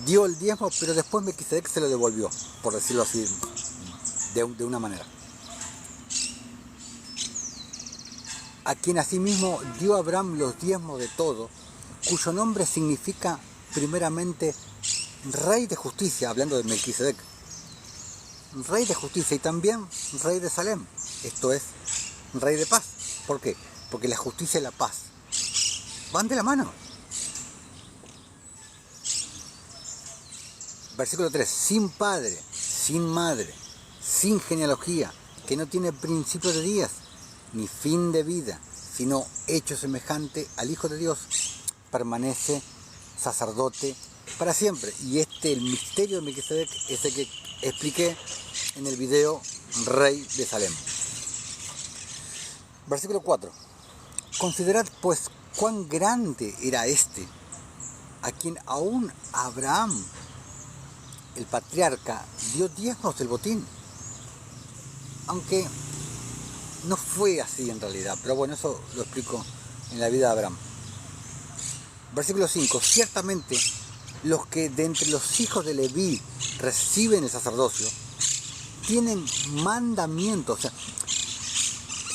S1: Dio el diezmo, pero después Melquisedec se lo devolvió, por decirlo así, de una manera. A quien asimismo dio a Abraham los diezmos de todo, cuyo nombre significa primeramente Rey de Justicia, hablando de Melquisedec. Rey de Justicia y también Rey de Salem, esto es, Rey de Paz. ¿Por qué? Porque la justicia y la paz van de la mano. Versículo 3. Sin padre, sin madre, sin genealogía, que no tiene principio de días, ni fin de vida, sino hecho semejante al Hijo de Dios, permanece sacerdote para siempre. Y el misterio de Melquisedec es el que expliqué en el video Rey de Salem. Versículo 4. Considerad pues cuán grande era a quien aún Abraham, el patriarca, dio diezmos del botín. Aunque no fue así en realidad, pero bueno, eso lo explico en la vida de Abraham. Versículo 5. Ciertamente los que de entre los hijos de Leví reciben el sacerdocio tienen mandamiento, o sea,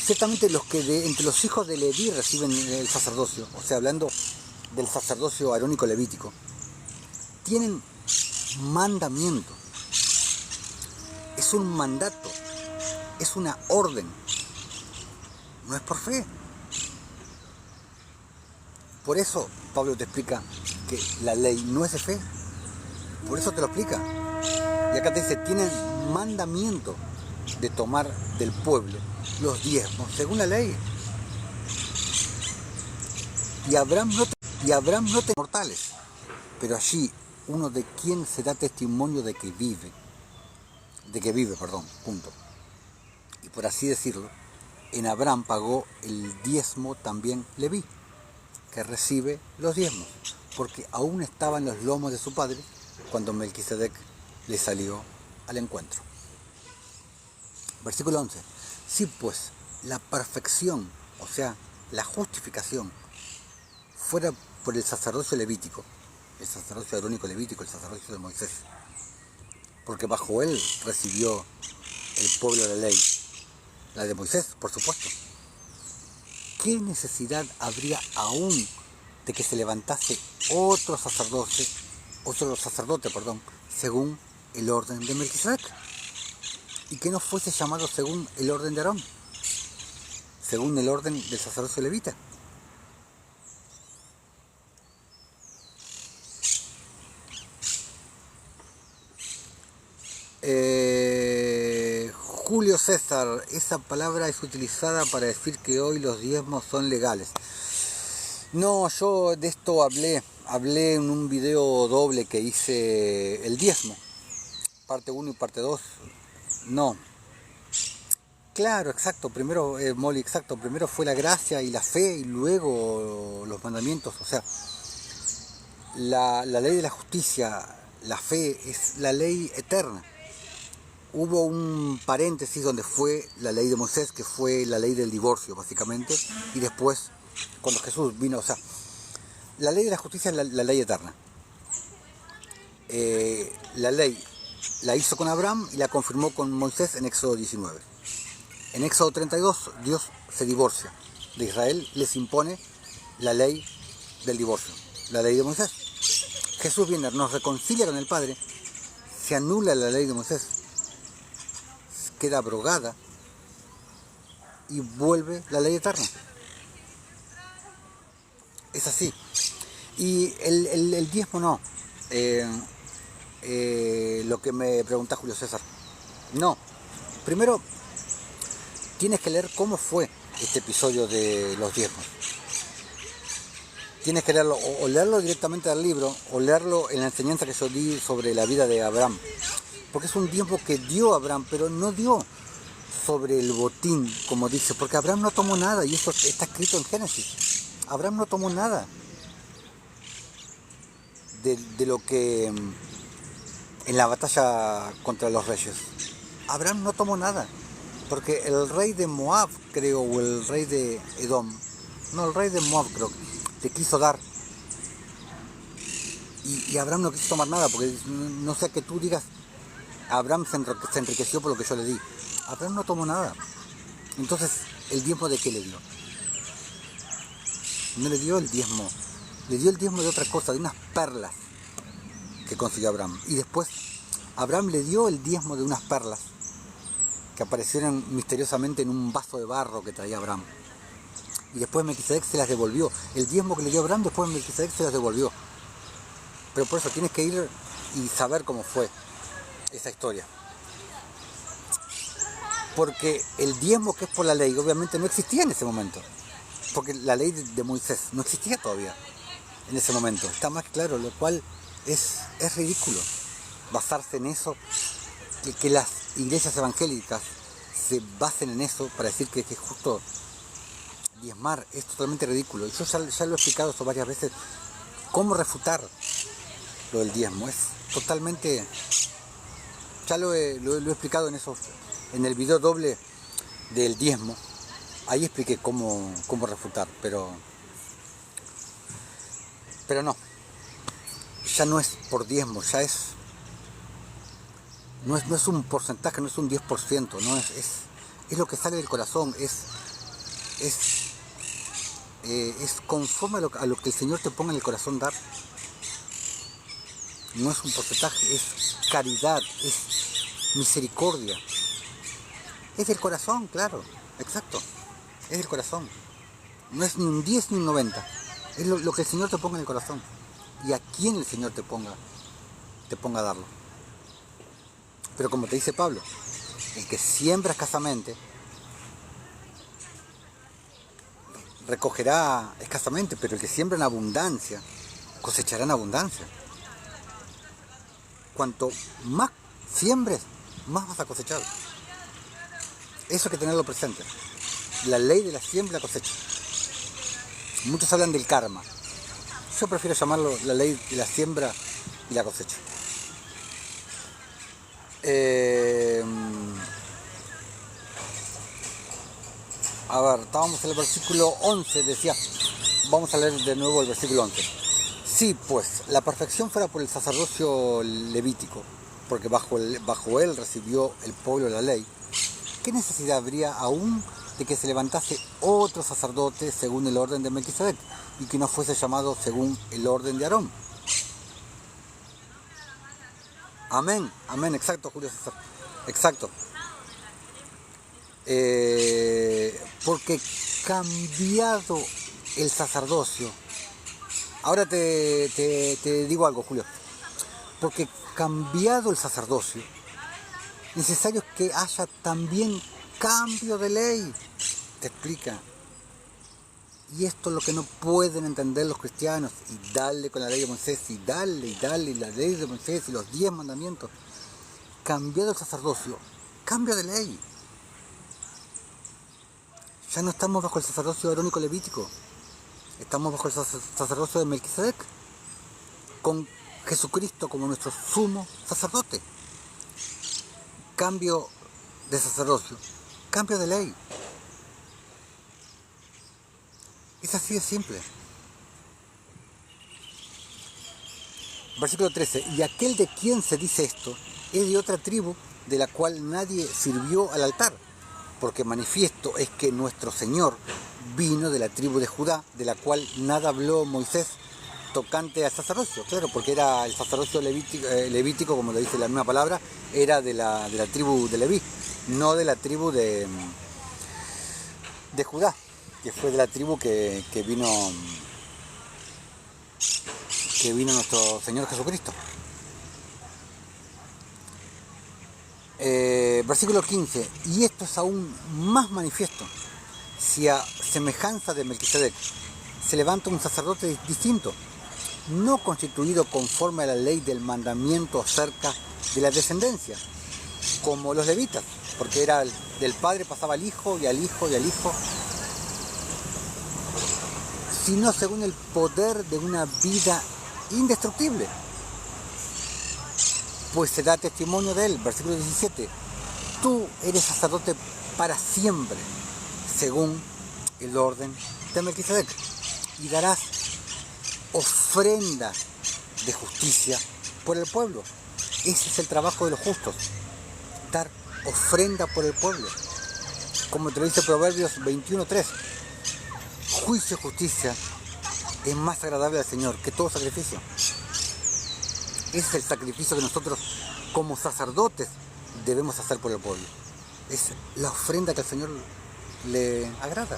S1: ciertamente los que entre los hijos de Leví reciben el sacerdocio, o sea, hablando del sacerdocio arónico levítico, tienen mandamiento. Es un mandato, es una orden, no es por fe. Por eso Pablo te explica que la ley no es de fe, por eso te lo explica. Y acá te dice, tienen mandamiento de tomar del pueblo los diezmos según la ley. Y Abraham no te mortales, pero allí uno de quien se da testimonio de que vive, punto. Y por así decirlo, en Abraham pagó el diezmo también Leví, que recibe los diezmos, porque aún estaba en los lomos de su padre cuando Melquisedec le salió al encuentro. Versículo 11. Si pues la perfección, o sea, la justificación, fuera por el sacerdocio levítico, el sacerdocio arónico levítico, el sacerdocio de Moisés, porque bajo él recibió el pueblo de la ley, la de Moisés, por supuesto, ¿qué necesidad habría aún de que se levantase otro sacerdote, según el orden de Melquisedec? Y que no fuese llamado según el orden de Aarón, según el orden del sacerdocio levita. Julio César, esa palabra es utilizada para decir que hoy los diezmos son legales. No, yo de esto hablé en un video doble que hice, el diezmo, parte 1 y parte 2. No. Claro, exacto, primero, Molly, exacto, primero fue la gracia y la fe y luego los mandamientos, o sea, la ley de la justicia, la fe es la ley eterna. Hubo un paréntesis donde fue la ley de Moisés, que fue la ley del divorcio, básicamente, y después, cuando Jesús vino, o sea, la ley de la justicia es la ley eterna. La ley la hizo con Abraham y la confirmó con Moisés en Éxodo 19. En Éxodo 32, Dios se divorcia de Israel, les impone la ley del divorcio, la ley de Moisés. Jesús viene, nos reconcilia con el Padre, se anula la ley de Moisés, queda abrogada y vuelve la ley eterna. Es así. Y el diezmo no. Lo que me pregunta Julio César. No. Primero, tienes que leer cómo fue este episodio de los diezmos. Tienes que leerlo, o leerlo directamente del libro, o leerlo en la enseñanza que yo di sobre la vida de Abraham. Porque es un diezmo que dio Abraham, pero no dio sobre el botín, como dice, porque Abraham no tomó nada, y esto está escrito en Génesis. Abraham no tomó nada de lo que en la batalla contra los reyes. Abraham no tomó nada, porque el rey de Moab, creo, o el rey de Edom, no, el rey de Moab, creo, le quiso dar. Y Abraham no quiso tomar nada, porque no sea que tú digas, Abraham se enriqueció por lo que yo le di. Abraham no tomó nada. Entonces, ¿el diezmo de qué le dio? No le dio el diezmo. Le dio el diezmo de otra cosa, de unas perlas que consiguió Abraham. Y después, Abraham le dio el diezmo de unas perlas que aparecieron misteriosamente en un vaso de barro que traía Abraham. Y después Melquisedec se las devolvió. El diezmo que le dio Abraham, después Melquisedec se las devolvió. Pero por eso tienes que ir y saber cómo fue esa historia. Porque el diezmo que es por la ley, obviamente no existía en ese momento. Porque la ley de Moisés no existía todavía en ese momento. Está más claro, lo cual es ridículo basarse en eso, que las iglesias evangélicas se basen en eso para decir que es justo diezmar. Es totalmente ridículo. Yo ya lo he explicado eso varias veces, cómo refutar lo del diezmo. Es totalmente... Ya lo he explicado en el video doble del diezmo. Ahí expliqué cómo refutar, pero no. Ya no es por diezmo, ya no es un porcentaje, no es un 10%, no es lo que sale del corazón, es conforme a lo que el Señor te ponga en el corazón dar. No es un porcentaje, es caridad, es misericordia. Es del corazón, claro, exacto. Es del corazón. No es ni un 10 ni un 90. Es lo que el Señor te ponga en el corazón. Y a quién el Señor te ponga a darlo. Pero como te dice Pablo, el que siembra escasamente, recogerá escasamente, pero el que siembra en abundancia, cosechará en abundancia. Cuanto más siembres, más vas a cosechar. Eso hay que tenerlo presente. La ley de la siembra y la cosecha. Muchos hablan del karma. Yo prefiero llamarlo la ley de la siembra y la cosecha. A ver, estábamos en el versículo 11, decía, vamos a leer de nuevo el versículo 11. Sí, pues, la perfección fuera por el sacerdocio levítico, porque bajo él recibió el pueblo la ley. ¿Qué necesidad habría aún de que se levantase otro sacerdote según el orden de Melquisedec y que no fuese llamado según el orden de Aarón? Amén, amén, exacto, Julio César, exacto. Porque cambiado el sacerdocio, ahora te digo algo, Julio, porque cambiado el sacerdocio, necesario es que haya también cambio de ley. Te explica. Y esto es lo que no pueden entender los cristianos. Y darle con la ley de Moisés, y darle, y la ley de Moisés, y los 10 mandamientos. Cambiado el sacerdocio, cambio de ley. Ya no estamos bajo el sacerdocio arónico levítico. Estamos bajo el sacerdocio de Melquisedec, con Jesucristo como nuestro sumo sacerdote. Cambio de sacerdocio, cambio de ley. Es así de simple. Versículo 13. Y aquel de quien se dice esto es de otra tribu de la cual nadie sirvió al altar, porque manifiesto es que nuestro Señor vino de la tribu de Judá, de la cual nada habló Moisés, tocante al sacerdocio, claro, porque era el sacerdocio levítico, como lo dice la misma palabra, era de la tribu de Leví, no de la tribu de Judá, que fue de la tribu que vino nuestro Señor Jesucristo. Versículo 15, y esto es aún más manifiesto, si a semejanza de Melquisedec se levanta un sacerdote distinto, no constituido conforme a la ley del mandamiento acerca de la descendencia, como los levitas, porque era del padre pasaba al hijo y al hijo y al hijo, sino según el poder de una vida indestructible, pues se da testimonio de él. Versículo 17, tú eres sacerdote para siempre, según el orden de Melquisedec, y darás ofrenda de justicia por el pueblo. Ese es el trabajo de los justos, dar ofrenda por el pueblo. Como te lo dice Proverbios 21:3, juicio y justicia es más agradable al Señor que todo sacrificio. Ese es el sacrificio que nosotros como sacerdotes debemos hacer por el pueblo. Es la ofrenda que al Señor le agrada.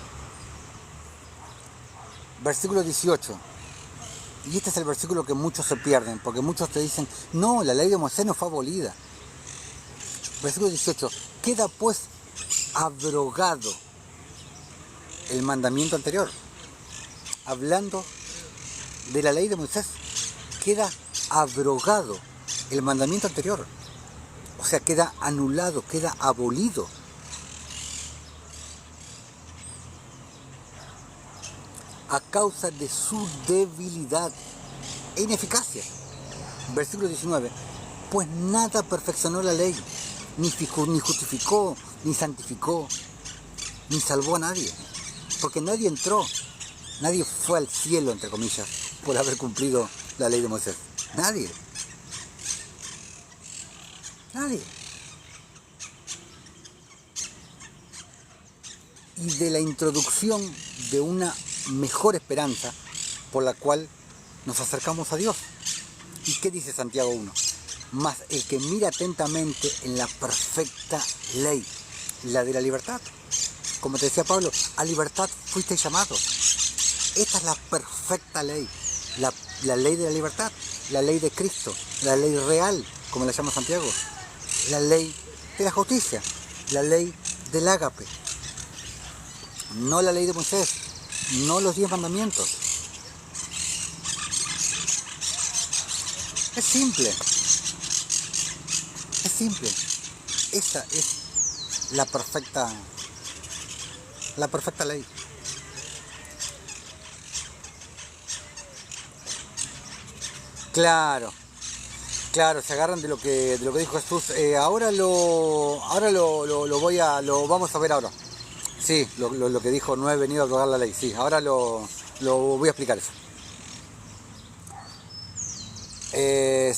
S1: Versículo 18. Y este es el versículo que muchos se pierden, porque muchos te dicen, no, la ley de Moisés no fue abolida. Versículo 18. Queda pues abrogado el mandamiento anterior. Hablando de la ley de Moisés, queda abrogado el mandamiento anterior. O sea, queda anulado, queda abolido. A causa de su debilidad e ineficacia. Versículo 19. Pues nada perfeccionó la ley, ni justificó, ni santificó, ni salvó a nadie. Porque nadie entró, nadie fue al cielo, entre comillas, por haber cumplido la ley de Moisés. Nadie. Nadie. Y de la introducción de una mejor esperanza por la cual nos acercamos a Dios. ¿Y qué dice Santiago 1? Mas el que mira atentamente en la perfecta ley, la de la libertad. Como te decía Pablo, a libertad fuiste llamado. Esta es la perfecta ley, la ley de la libertad, la ley de Cristo, la ley real, como la llama Santiago, la ley de la justicia, la ley del ágape. No la ley de Moisés, no los 10 mandamientos. Es simple. Es simple. Esa es la perfecta ley. Claro, se agarran de lo que dijo Jesús. Ahora lo vamos a ver ahora. Sí, lo que dijo, no he venido a abrogar la ley. Sí, ahora lo voy a explicar eso.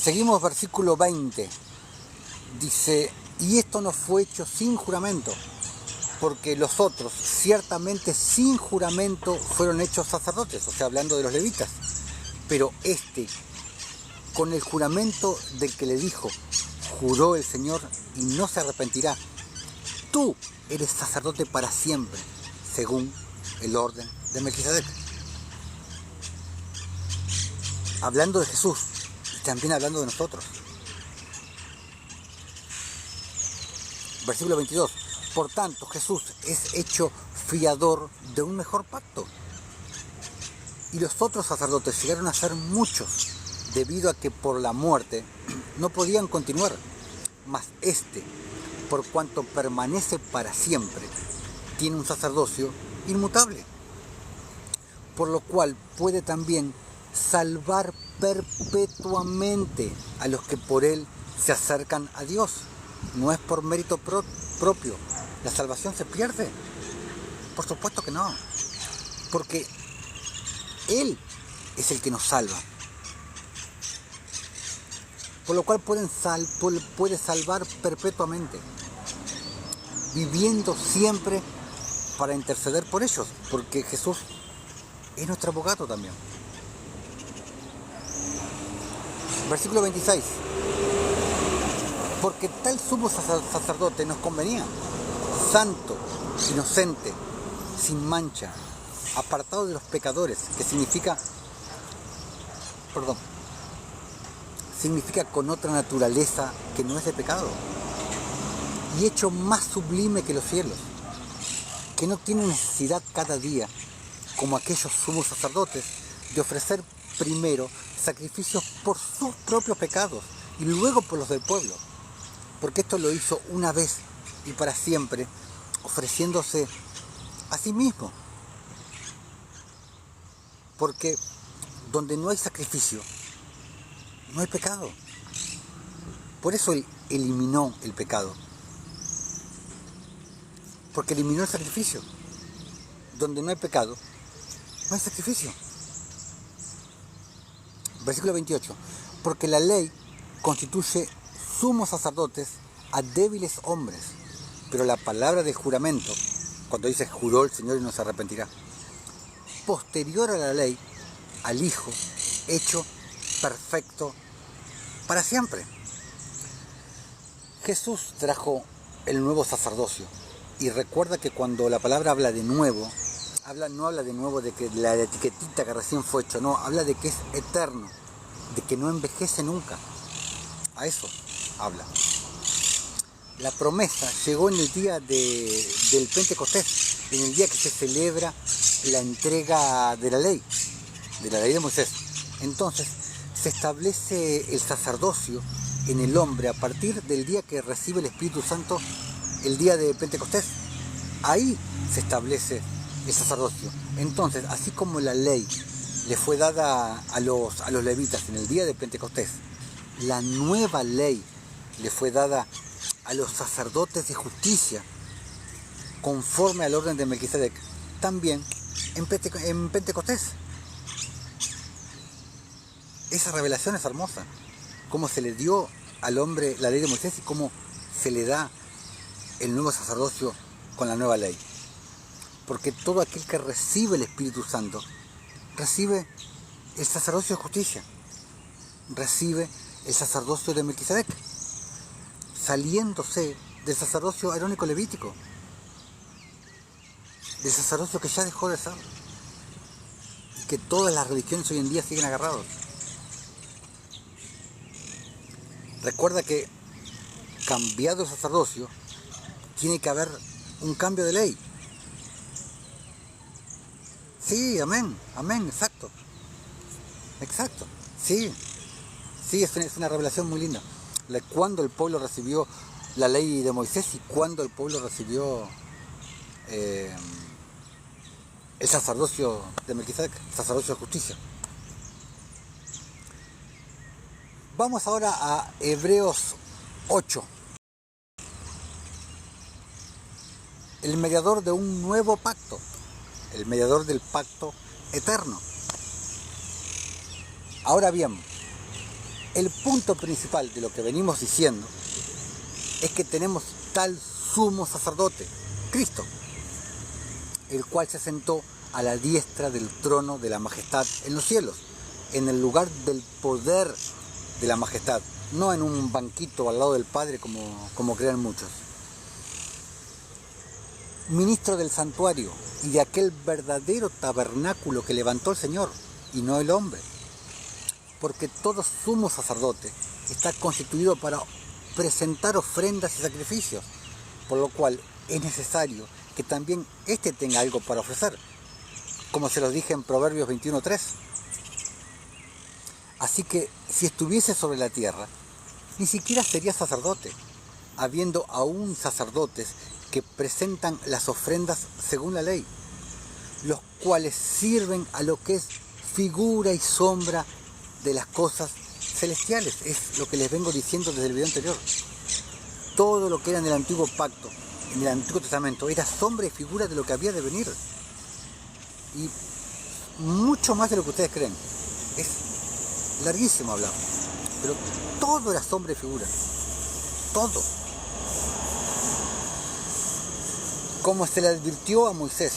S1: Seguimos versículo 20. Dice, y esto no fue hecho sin juramento, porque los otros, ciertamente sin juramento, fueron hechos sacerdotes, o sea, hablando de los levitas. Pero este, con el juramento del que le dijo, juró el Señor y no se arrepentirá, tú eres sacerdote para siempre, según el orden de Melquisedec. Hablando de Jesús y también hablando de nosotros. Versículo 22. Por tanto, Jesús es hecho fiador de un mejor pacto. Y los otros sacerdotes llegaron a ser muchos, debido a que por la muerte no podían continuar. Mas este, por cuanto permanece para siempre, tiene un sacerdocio inmutable, por lo cual puede también salvar perpetuamente a los que por él se acercan a Dios. No es por mérito propio. ¿La salvación se pierde? Por supuesto que no, porque él es el que nos salva, por lo cual puede salvar perpetuamente, viviendo siempre para interceder por ellos, porque Jesús es nuestro abogado también. Versículo 26. Porque tal sumo sacerdote nos convenía, santo, inocente, sin mancha, apartado de los pecadores, que significa con otra naturaleza que no es de pecado, y hecho más sublime que los cielos, que no tiene necesidad cada día, como aquellos sumos sacerdotes, de ofrecer primero sacrificios por sus propios pecados y luego por los del pueblo, porque esto lo hizo una vez y para siempre, ofreciéndose a sí mismo. Porque donde no hay sacrificio, no hay pecado. Por eso él eliminó el pecado. Porque eliminó el sacrificio. Donde no hay pecado, no hay sacrificio. Versículo 28. Porque la ley constituye sumos sacerdotes a débiles hombres, pero la palabra del juramento, cuando dice juró el Señor y no se arrepentirá, posterior a la ley, al Hijo, hecho perfecto para siempre. Jesús trajo el nuevo sacerdocio, y recuerda que cuando la palabra habla de nuevo, no habla de nuevo de que la etiquetita que recién fue hecho, no, habla de que es eterno, de que no envejece nunca. A eso habla. La promesa llegó en el día del Pentecostés, en el día que se celebra la entrega de la ley de Moisés. Entonces se establece el sacerdocio en el hombre a partir del día que recibe el Espíritu Santo, el día de Pentecostés. Ahí se establece el sacerdocio. Entonces, así como la ley le fue dada a los levitas en el día de Pentecostés, la nueva ley le fue dada a los sacerdotes de justicia conforme al orden de Melquisedec, también en Pentecostés. Esa revelación es hermosa, cómo se le dio al hombre la ley de Moisés y cómo se le da el nuevo sacerdocio con la nueva ley. Porque todo aquel que recibe el Espíritu Santo recibe el sacerdocio de justicia, recibe el sacerdocio de Melquisedec, saliéndose del sacerdocio arónico levítico, del sacerdocio que ya dejó de ser, y que todas las religiones hoy en día siguen agarrados. Recuerda que cambiado el sacerdocio, tiene que haber un cambio de ley. Sí, amén, exacto. Sí, es una revelación muy linda. Cuando el pueblo recibió la ley de Moisés y cuando el pueblo recibió el sacerdocio de Melquisedec, el sacerdocio de justicia. Vamos ahora a Hebreos 8. El mediador de un nuevo pacto, el mediador del pacto eterno. Ahora bien, el punto principal de lo que venimos diciendo es que tenemos tal sumo sacerdote, Cristo, el cual se sentó a la diestra del trono de la majestad en los cielos, en el lugar del poder de la majestad, no en un banquito al lado del Padre como creen muchos. Ministro del santuario y de aquel verdadero tabernáculo que levantó el Señor y no el hombre, porque todo sumo sacerdote está constituido para presentar ofrendas y sacrificios, por lo cual es necesario que también éste tenga algo para ofrecer, como se los dije en Proverbios 21:3. Así que si estuviese sobre la tierra, ni siquiera sería sacerdote, habiendo aún sacerdotes que presentan las ofrendas según la ley, los cuales sirven a lo que es figura y sombra de las cosas celestiales. Es lo que les vengo diciendo desde el video anterior. Todo lo que era en el antiguo pacto, en el Antiguo Testamento, era sombra y figura de lo que había de venir. Y mucho más de lo que ustedes creen. Es larguísimo hablar, pero todo era sombra y figura. Todo. Como se le advirtió a Moisés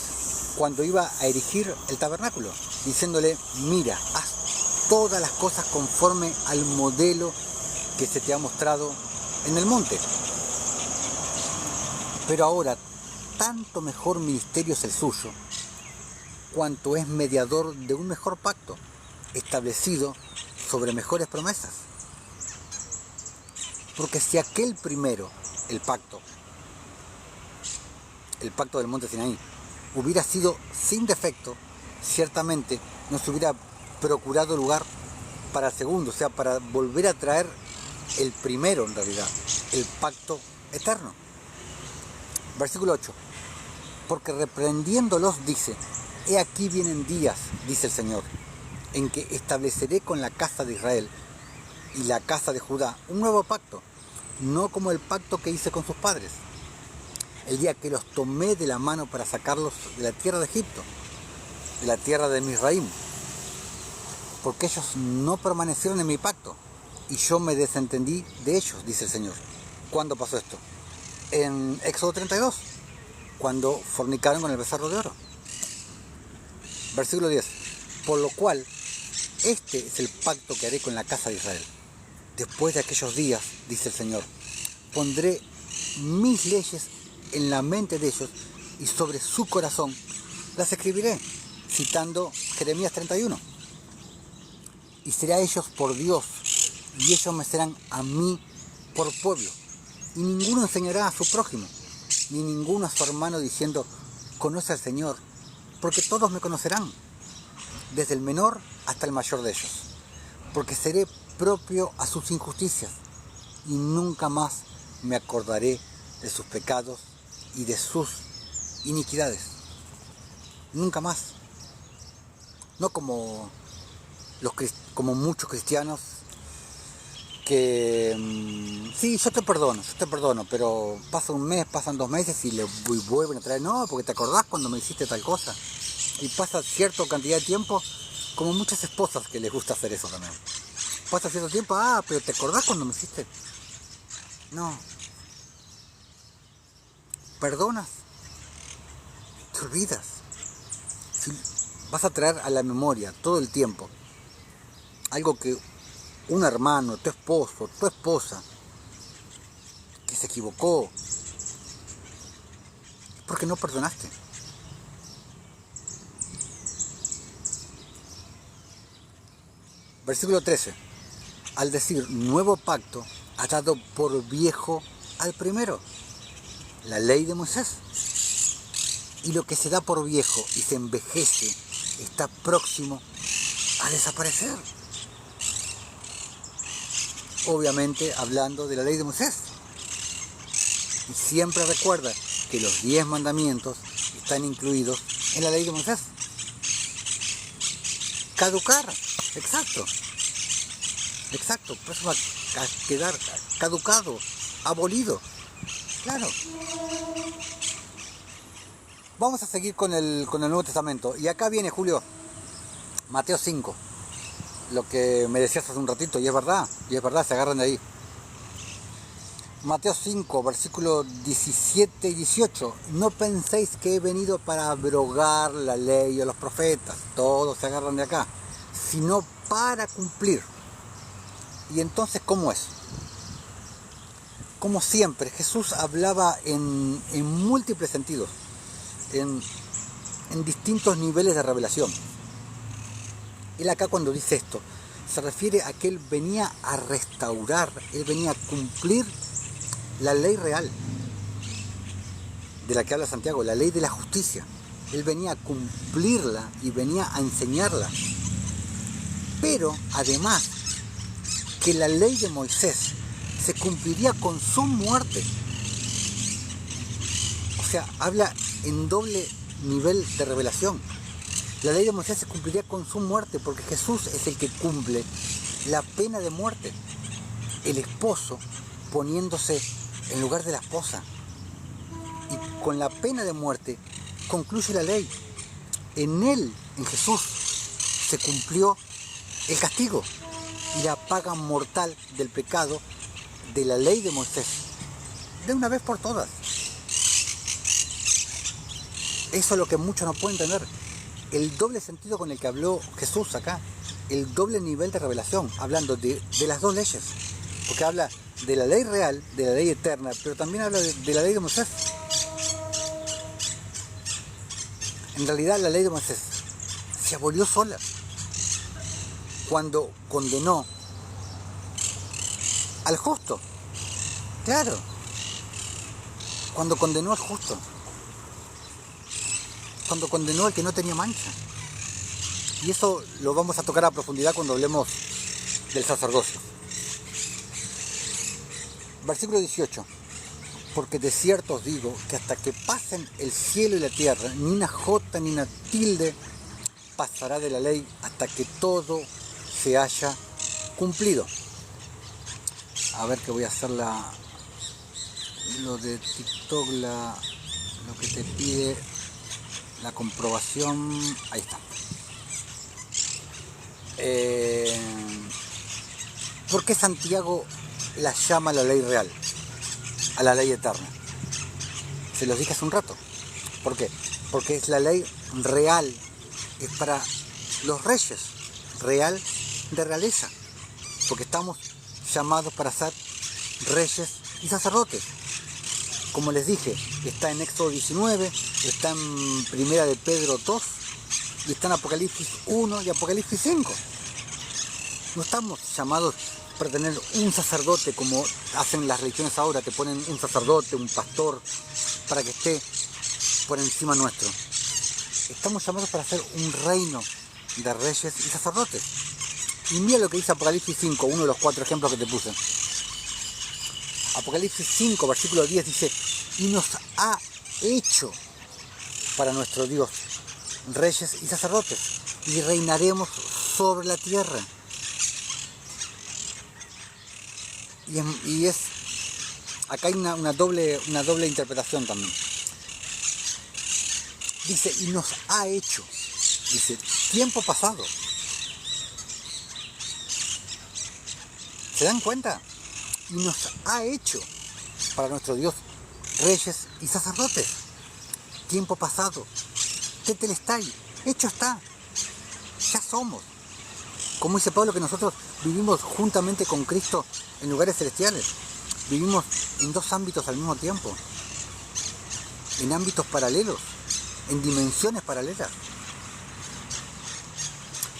S1: cuando iba a erigir el tabernáculo, diciéndole, mira, haz todas las cosas conforme al modelo que se te ha mostrado en el monte. Pero ahora, tanto mejor ministerio es el suyo, cuanto es mediador de un mejor pacto, establecido sobre mejores promesas. Porque si aquel primero, el pacto del monte Sinaí, hubiera sido sin defecto, ciertamente nos hubiera procurado lugar para el segundo, o sea, para volver a traer el primero en realidad, el pacto eterno. Versículo 8. Porque reprendiéndolos dice: he aquí vienen días, dice el Señor, en que estableceré con la casa de Israel y la casa de Judá un nuevo pacto, no como el pacto que hice con sus padres, el día que los tomé de la mano para sacarlos de la tierra de Egipto, de la tierra de Misraim, porque ellos no permanecieron en mi pacto y yo me desentendí de ellos, dice el Señor. ¿Cuándo pasó esto? En Éxodo 32, cuando fornicaron con el becerro de oro. Versículo 10. Por lo cual, este es el pacto que haré con la casa de Israel. Después de aquellos días, dice el Señor, pondré mis leyes en la mente de ellos y sobre su corazón las escribiré, citando Jeremías 31. Y seré a ellos por Dios, y ellos me serán a mí por pueblo. Y ninguno enseñará a su prójimo, ni ninguno a su hermano diciendo: conoce al Señor, porque todos me conocerán, desde el menor hasta el mayor de ellos, porque seré propio a sus injusticias, y nunca más me acordaré de sus pecados y de sus iniquidades. Nunca más. No como muchos cristianos que sí, yo te perdono, pero pasa un mes, pasan 2 meses y le vuelven a traer: no, porque te acordás cuando me hiciste tal cosa. Y pasa cierta cantidad de tiempo, como muchas esposas que les gusta hacer eso también. Pasa cierto tiempo: pero te acordás cuando me hiciste. No. Perdonas, te olvidas. Si vas a traer a la memoria todo el tiempo algo que un hermano, tu esposo, tu esposa, que se equivocó, es porque no perdonaste. Versículo 13. Al decir nuevo pacto, ha dado por viejo al primero, la ley de Moisés. Y lo que se da por viejo y se envejece está próximo a desaparecer. Obviamente hablando de la ley de Moisés. Y siempre recuerda que los 10 mandamientos están incluidos en la ley de Moisés. Caducar, exacto, por eso va a quedar caducado, abolido, claro. Vamos a seguir con el Nuevo Testamento, y acá viene, Julio, Mateo 5, lo que me decías hace un ratito, y es verdad, se agarran de ahí. Mateo 5, versículos 17 y 18. No penséis que he venido para abrogar la ley o los profetas, todos se agarran de acá, sino para cumplir. Y entonces, ¿cómo es? Como siempre, Jesús hablaba en múltiples sentidos, en distintos niveles de revelación. Él acá, cuando dice esto, se refiere a que Él venía a restaurar, Él venía a cumplir la ley real de la que habla Santiago, la ley de la justicia. Él venía a cumplirla y venía a enseñarla. Pero además que la ley de Moisés se cumpliría con su muerte. O sea, habla en doble nivel de revelación. La ley de Moisés se cumpliría con su muerte, porque Jesús es el que cumple la pena de muerte. El esposo poniéndose en lugar de la esposa. Y con la pena de muerte concluye la ley. En él, en Jesús, se cumplió el castigo y la paga mortal del pecado de la ley de Moisés, de una vez por todas. Eso es lo que muchos no pueden entender. El doble sentido con el que habló Jesús acá. el doble nivel de revelación, hablando de las dos leyes. Porque habla de la ley real, de la ley eterna, pero también habla de la ley de Moisés. En realidad la ley de Moisés se abolió sola cuando condenó al justo. Claro, cuando condenó al justo, cuando condenó al que no tenía mancha. Y eso lo vamos a tocar a profundidad cuando hablemos del sacerdocio. Versículo 18. Porque de cierto os digo que hasta que pasen el cielo y la tierra, ni una jota ni una tilde pasará de la ley hasta que todo se haya cumplido. A ver que voy a hacer lo de TikTok, lo que te pide la comprobación. Ahí está. ¿Por qué Santiago la llama la ley real, a la ley eterna? Se los dije hace un rato. ¿Por qué? Porque es la ley real, es para los reyes, real de realeza, porque estamos llamados para ser reyes y sacerdotes. Como les dije, está en Éxodo 19, está en Primera de Pedro 2, y está en Apocalipsis 1 y Apocalipsis 5. No estamos llamados para tener un sacerdote como hacen las religiones ahora, te ponen un sacerdote, un pastor, para que esté por encima nuestro. Estamos llamados para hacer un reino de reyes y sacerdotes. Y mira lo que dice Apocalipsis 5, uno de los 4 ejemplos que te puse. Apocalipsis 5, versículo 10 dice: y nos ha hecho para nuestro Dios reyes y sacerdotes, y reinaremos sobre la tierra. Y es acá hay una doble interpretación también. Dice, y nos ha hecho, dice, tiempo pasado. ¿Se dan cuenta? Y nos ha hecho para nuestro Dios reyes y sacerdotes. Tiempo pasado. Tetelestai, hecho está. Ya somos. Como dice Pablo, que nosotros vivimos juntamente con Cristo en lugares celestiales. Vivimos en dos ámbitos al mismo tiempo. En ámbitos paralelos. En dimensiones paralelas.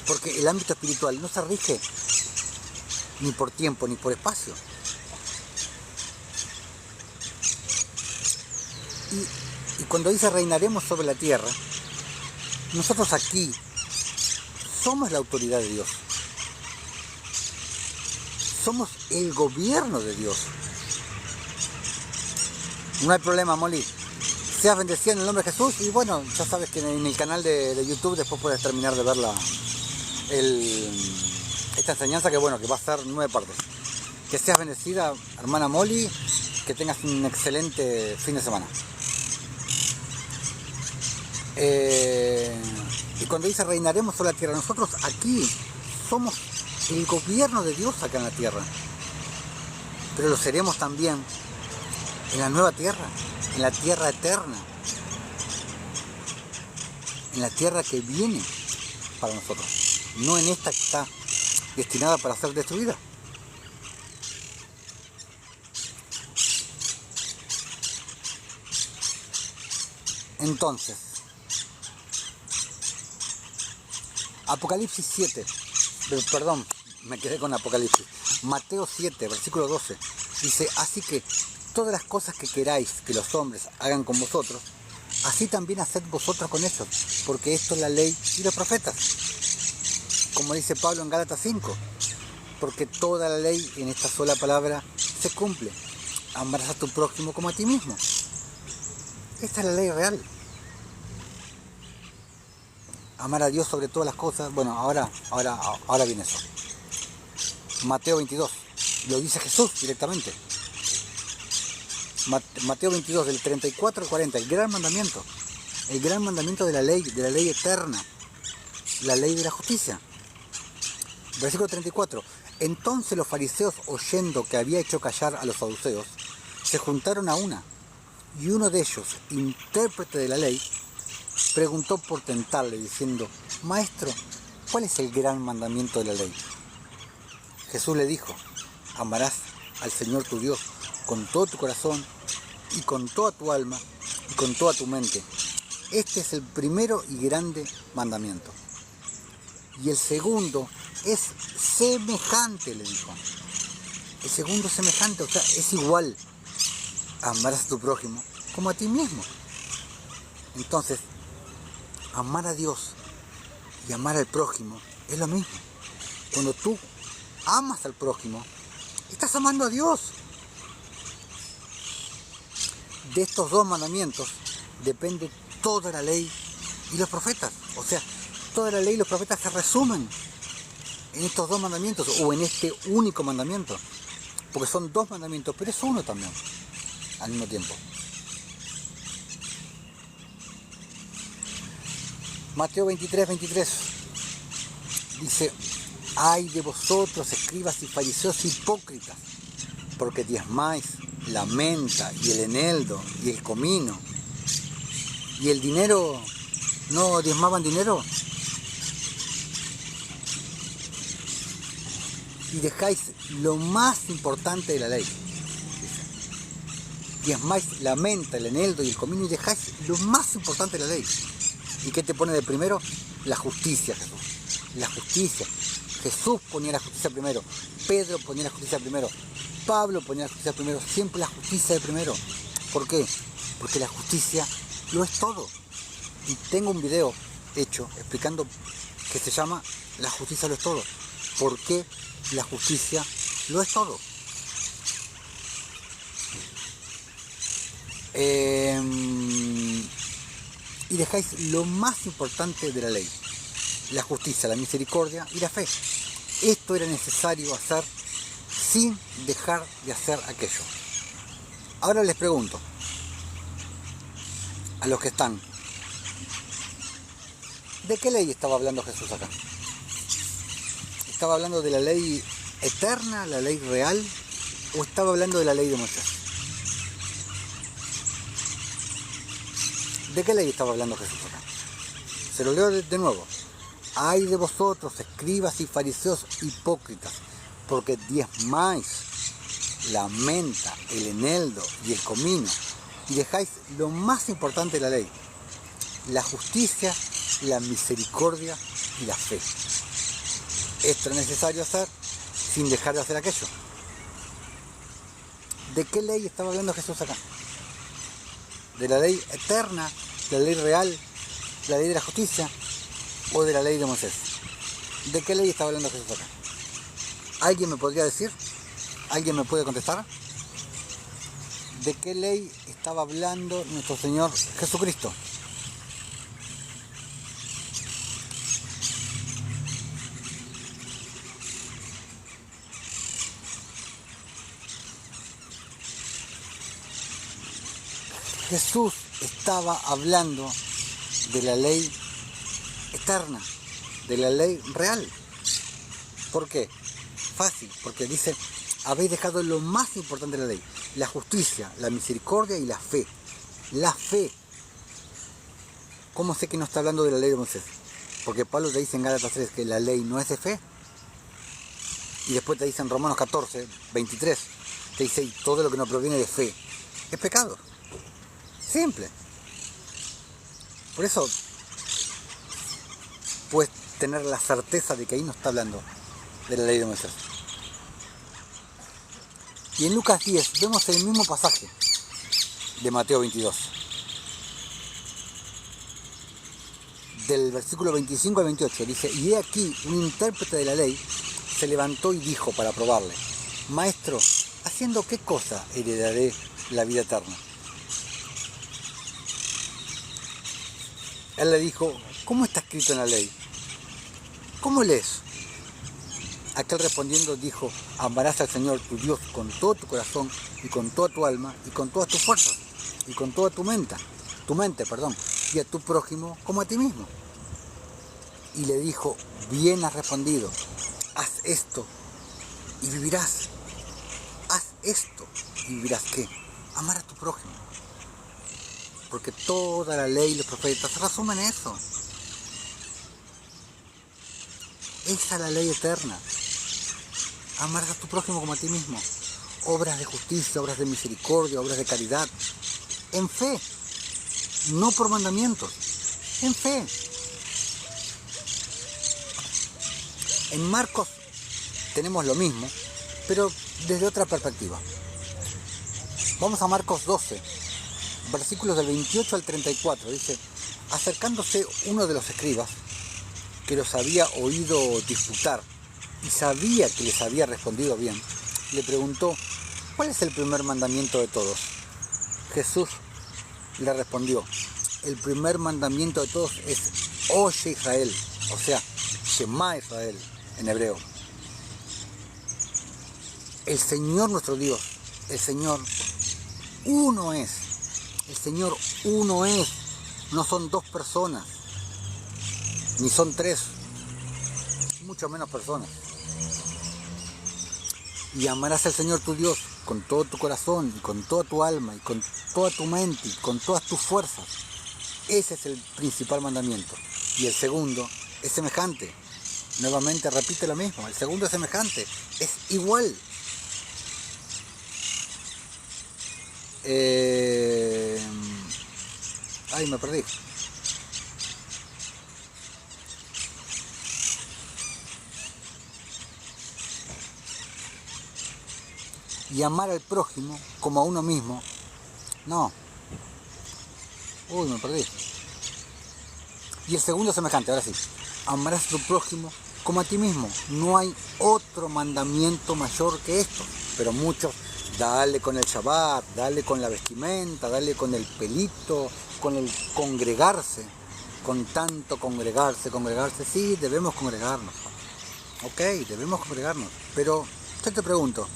S1: Porque el ámbito espiritual no se rige ni por tiempo ni por espacio. Y cuando dice reinaremos sobre la tierra, nosotros aquí somos la autoridad de Dios. Somos el gobierno de Dios. No hay problema, Molly. Seas bendecida en el nombre de Jesús. Y bueno, ya sabes que en el canal de YouTube después puedes terminar de ver esta enseñanza que bueno, que va a ser 9 partes. Que seas bendecida, hermana Molly. Que tengas un excelente fin de semana. Y cuando dice reinaremos sobre la tierra, nosotros aquí somos el gobierno de Dios acá en la tierra. Pero lo seremos también en la nueva tierra, en la tierra eterna, en la tierra que viene para nosotros, no en esta que está destinada para ser destruida. Entonces, Apocalipsis 7, perdón, me quedé con Apocalipsis, Mateo 7, versículo 12, dice, así que todas las cosas que queráis que los hombres hagan con vosotros, así también haced vosotros con ellos, porque esto es la ley y los profetas. Como dice Pablo en Gálatas 5, porque toda la ley en esta sola palabra se cumple. Amarás a tu prójimo como a ti mismo. Esta es la ley real. Amar a Dios sobre todas las cosas. Bueno, ahora viene eso. Mateo 22. Lo dice Jesús directamente. Mateo 22, del 34 al 40. El gran mandamiento. El gran mandamiento de la ley eterna. La ley de la justicia. Versículo 34. Entonces los fariseos, oyendo que había hecho callar a los saduceos, se juntaron a una. Y uno de ellos, intérprete de la ley, preguntó por tentarle, diciendo, Maestro, ¿cuál es el gran mandamiento de la ley? Jesús le dijo, amarás al Señor tu Dios con todo tu corazón y con toda tu alma y con toda tu mente. Este es el primero y grande mandamiento. Y el segundo es semejante, le dijo. El segundo es semejante, o sea, es igual. Amarás a tu prójimo como a ti mismo. Entonces, amar a Dios y amar al prójimo es lo mismo. Cuando tú amas al prójimo, estás amando a Dios. De estos dos mandamientos depende toda la ley y los profetas. O sea, toda la ley y los profetas se resumen en estos dos mandamientos o en este único mandamiento. Porque son dos mandamientos, pero es uno también, al mismo tiempo. Mateo 23:23 dice, ay de vosotros, escribas y fariseos hipócritas, porque diezmáis la menta y el eneldo y el comino, y el dinero, ¿no diezmaban dinero? Y dejáis lo más importante de la ley. Diezmáis la menta, el eneldo y el comino y dejáis lo más importante de la ley. ¿Y qué te pone de primero? La justicia, Jesús. La justicia. Jesús ponía la justicia primero. Pedro ponía la justicia primero. Pablo ponía la justicia primero. Siempre la justicia de primero. ¿Por qué? Porque la justicia lo es todo. Y tengo un video hecho explicando que se llama La justicia lo es todo. ¿Por qué la justicia lo es todo? Y dejáis lo más importante de la ley, la justicia, la misericordia y la fe. Esto era necesario hacer sin dejar de hacer aquello. Ahora les pregunto a los que están, ¿de qué ley estaba hablando Jesús acá? ¿Estaba hablando de la ley eterna, la ley real, o estaba hablando de la ley de Moisés? ¿De qué ley estaba hablando Jesús acá? Se lo leo de nuevo. Ay de vosotros, escribas y fariseos hipócritas, porque diezmáis la menta, el eneldo y el comino, y dejáis lo más importante de la ley, la justicia, la misericordia y la fe. Esto es necesario hacer sin dejar de hacer aquello. ¿De qué ley estaba hablando Jesús acá? ¿De la ley eterna, la ley real, la ley de la justicia o de la ley de Moisés? ¿De qué ley estaba hablando Jesús acá? ¿Alguien me podría decir? ¿Alguien me puede contestar? ¿De qué ley estaba hablando nuestro Señor Jesucristo? Jesús estaba hablando de la ley eterna, de la ley real. ¿Por qué? Fácil, porque dice, habéis dejado lo más importante de la ley, la justicia, la misericordia y la fe. La fe. ¿Cómo sé que no está hablando de la ley de Moisés? Porque Pablo te dice en Gálatas 3 que la ley no es de fe. Y después te dice en Romanos 14:23, te dice, y todo lo que no proviene de fe es pecado. Simple. Por eso puedes tener la certeza de que ahí no está hablando de la ley de Moisés. Y en Lucas 10 vemos el mismo pasaje de Mateo 22. Del versículo 25 al 28 dice, y he aquí un intérprete de la ley se levantó y dijo para probarle, Maestro, ¿haciendo qué cosa heredaré la vida eterna? Él le dijo, ¿cómo está escrito en la ley? ¿Cómo lees? Aquel respondiendo dijo, amarás al Señor tu Dios con todo tu corazón y con toda tu alma y con todas tus fuerzas y con toda tu mente, y a tu prójimo como a ti mismo. Y le dijo, bien has respondido, haz esto y vivirás. Haz esto y vivirás, ¿qué? Amar a tu prójimo. Porque toda la ley y los profetas se resumen en eso. Esa es la ley eterna. Amarás a tu prójimo como a ti mismo. Obras de justicia, obras de misericordia, obras de caridad. En fe. No por mandamientos. En fe. En Marcos tenemos lo mismo, pero desde otra perspectiva. Vamos a Marcos 12, versículos del 28 al 34. Dice, acercándose uno de los escribas, que los había oído disputar y sabía que les había respondido bien, le preguntó, ¿cuál es el primer mandamiento de todos? Jesús le respondió, el primer mandamiento de todos es, oye Israel, o sea, Shema Israel en hebreo. El Señor nuestro Dios, el Señor uno es, el Señor uno es, no son dos personas, ni son tres, mucho menos personas. Y amarás al Señor tu Dios con todo tu corazón, y con toda tu alma, y con toda tu mente, y con todas tus fuerzas. Ese es el principal mandamiento. Y el segundo es semejante. Nuevamente repite lo mismo. El segundo es semejante. Es igual. Ay, me perdí. Y amar al prójimo como a uno mismo. No. Uy, me perdí. Y el segundo es semejante, ahora sí. Amarás a tu prójimo como a ti mismo. No hay otro mandamiento mayor que esto. Pero muchos, dale con el Shabbat, dale con la vestimenta, dale con el pelito, con el congregarse. Con tanto congregarse. Sí, debemos congregarnos. Ok, debemos congregarnos. Pero yo te pregunto,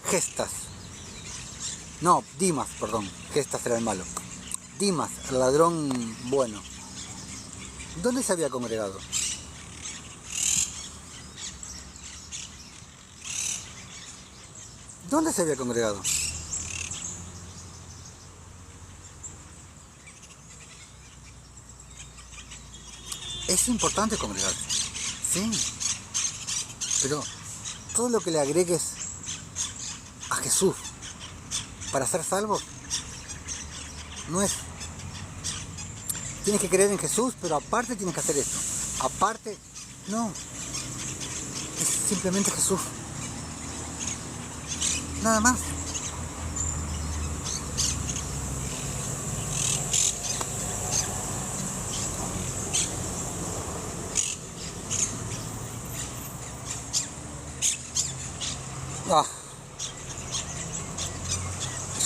S1: Gestas era el malo. Dimas, el ladrón bueno. ¿Dónde se había congregado? ¿Dónde se había congregado? Es importante congregarse, sí, pero todo lo que le agregues a Jesús para ser salvo no es. Tienes que creer en Jesús, pero aparte tienes que hacer esto. Aparte, no. Es simplemente Jesús. Nada más. Ah,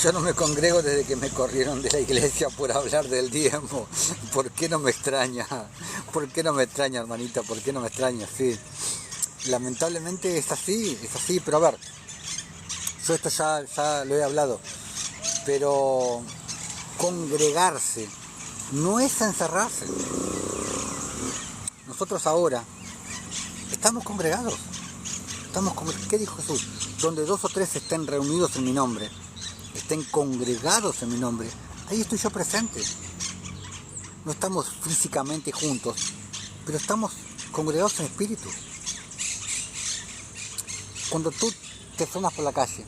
S1: yo no me congrego desde que me corrieron de la iglesia por hablar del diezmo. ¿Por qué no me extraña? ¿Por qué no me extraña, hermanita? ¿Por qué no me extraña? Sí. Lamentablemente es así, pero a ver, yo esto ya lo he hablado, pero congregarse no es encerrarse. Nosotros ahora estamos congregados. ¿Qué dijo Jesús? Donde 2 o 3 estén reunidos en mi nombre, estén congregados en mi nombre, ahí estoy yo presente. No estamos físicamente juntos, pero estamos congregados en espíritu. Cuando tú te asomas por la calle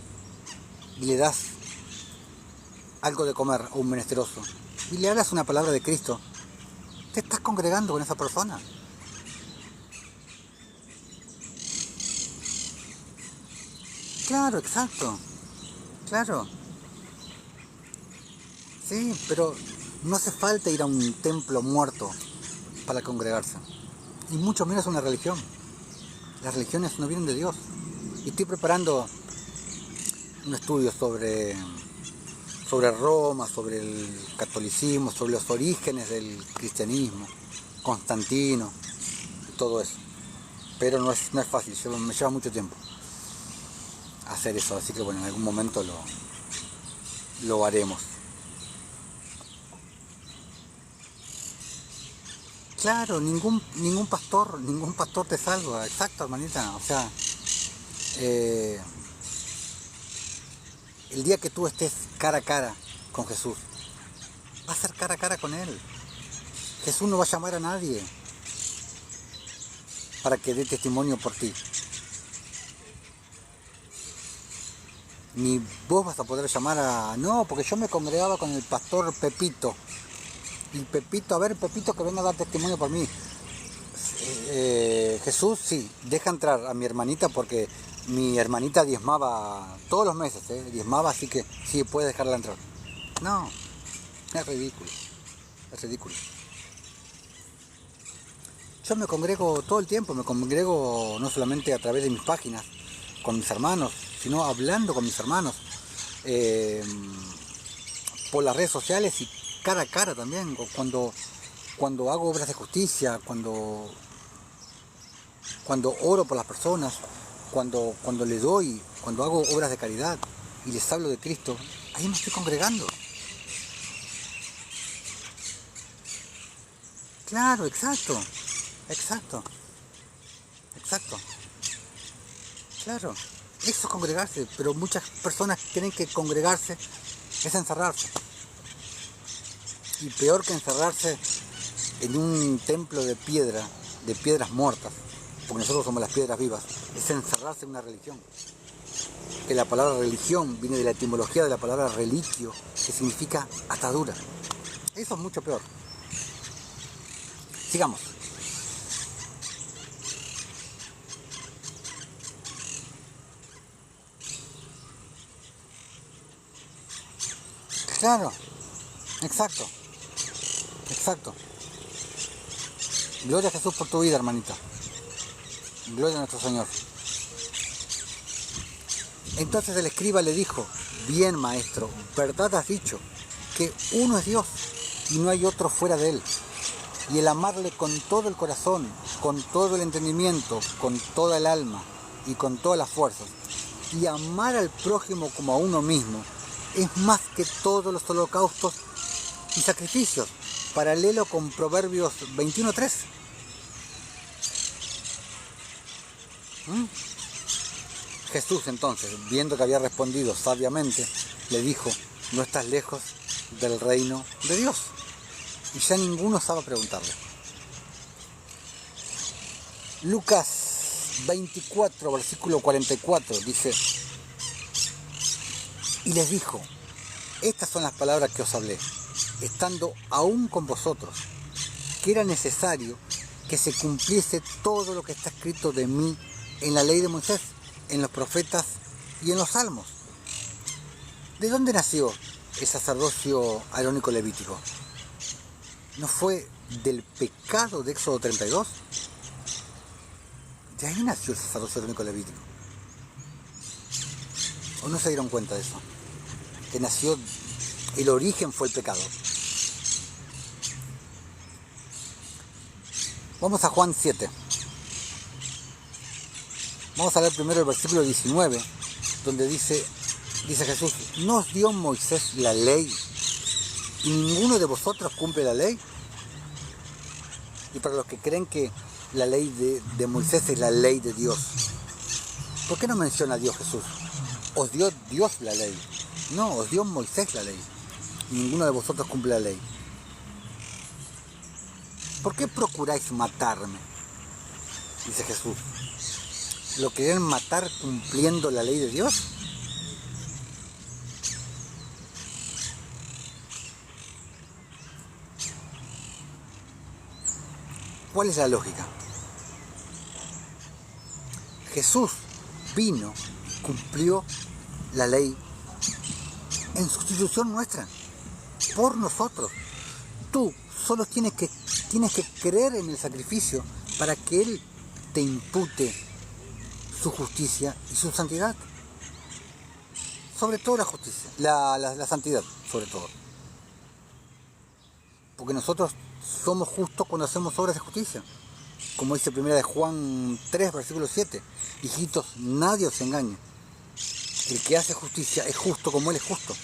S1: y le das algo de comer a un menesteroso y le hablas una palabra de Cristo, te estás congregando con esa persona. Claro, exacto. Claro. Sí, pero no hace falta ir a un templo muerto para congregarse. Y mucho menos una religión. Las religiones no vienen de Dios. Y estoy preparando un estudio sobre Roma, sobre el catolicismo, sobre los orígenes del cristianismo, Constantino, todo eso. Pero no es fácil, me lleva mucho tiempo hacer eso, así que bueno, en algún momento lo haremos. Claro, ningún pastor te salva, exacto, hermanita, o sea, el día que tú estés cara a cara con Jesús, vas a ser cara a cara con Él. Jesús no va a llamar a nadie. para que dé testimonio por ti. Ni vos vas a poder llamar a... No, porque yo me congregaba con el pastor Pepito. Y Pepito, a ver, Pepito que venga a dar testimonio por mí. Jesús, sí, deja entrar a mi hermanita porque mi hermanita diezmaba todos los meses, diezmaba, así que sí, puede dejarla entrar. No, es ridículo, es ridículo. Yo me congrego todo el tiempo, me congrego no solamente a través de mis páginas, con mis hermanos, sino hablando con mis hermanos, por las redes sociales y cara a cara también, cuando hago obras de justicia, cuando oro por las personas, cuando les doy, cuando hago obras de caridad y les hablo de Cristo, ahí me estoy congregando. Claro, exacto. Claro, eso es congregarse, pero muchas personas creen que congregarse es encerrarse. Y peor que encerrarse en un templo de piedras muertas, porque nosotros somos las piedras vivas, es encerrarse en una religión. Que la palabra religión viene de la etimología de la palabra religio, que significa atadura. Eso es mucho peor. Sigamos. Claro, exacto. Gloria a Jesús por tu vida, hermanita. Gloria a nuestro Señor. Entonces el escriba le dijo: bien, maestro, verdad has dicho, que uno es Dios y no hay otro fuera de él. Y el amarle con todo el corazón, con todo el entendimiento, con toda el alma y con todas las fuerzas, y amar al prójimo como a uno mismo, es más que todos los holocaustos y sacrificios, paralelo con Proverbios 21:3. Jesús entonces, viendo que había respondido sabiamente, le dijo: no estás lejos del reino de Dios. Y ya ninguno osaba preguntarle. Lucas 24, versículo 44, dice: y les dijo: estas son las palabras que os hablé, estando aún con vosotros, que era necesario que se cumpliese todo lo que está escrito de mí en la ley de Moisés, en los profetas y en los salmos. ¿De dónde nació el sacerdocio arónico levítico? ¿No fue del pecado de Éxodo 32? De ahí nació el sacerdocio arónico levítico. ¿O no se dieron cuenta de eso? Que nació, el origen fue el pecado. Vamos a Juan 7. Vamos a leer primero el versículo 19, donde dice Jesús: ¿no os dio Moisés la ley y ninguno de vosotros cumple la ley? Y para los que creen que la ley de Moisés es la ley de Dios, ¿por qué no menciona a Dios Jesús? Os dio Dios la ley. No, os dio Moisés la ley. Y ninguno de vosotros cumple la ley. ¿Por qué procuráis matarme? Dice Jesús. ¿Lo quieren matar cumpliendo la ley de Dios? ¿Cuál es la lógica? Jesús vino, cumplió la ley en sustitución nuestra, por nosotros. Tú solo tienes que creer en el sacrificio para que Él te impute su justicia y su santidad. Sobre todo la justicia, la santidad, sobre todo. Porque nosotros somos justos cuando hacemos obras de justicia. Como dice 1 de Juan 3, versículo 7. Hijitos, nadie os engañe. El que hace justicia es justo como Él es justo.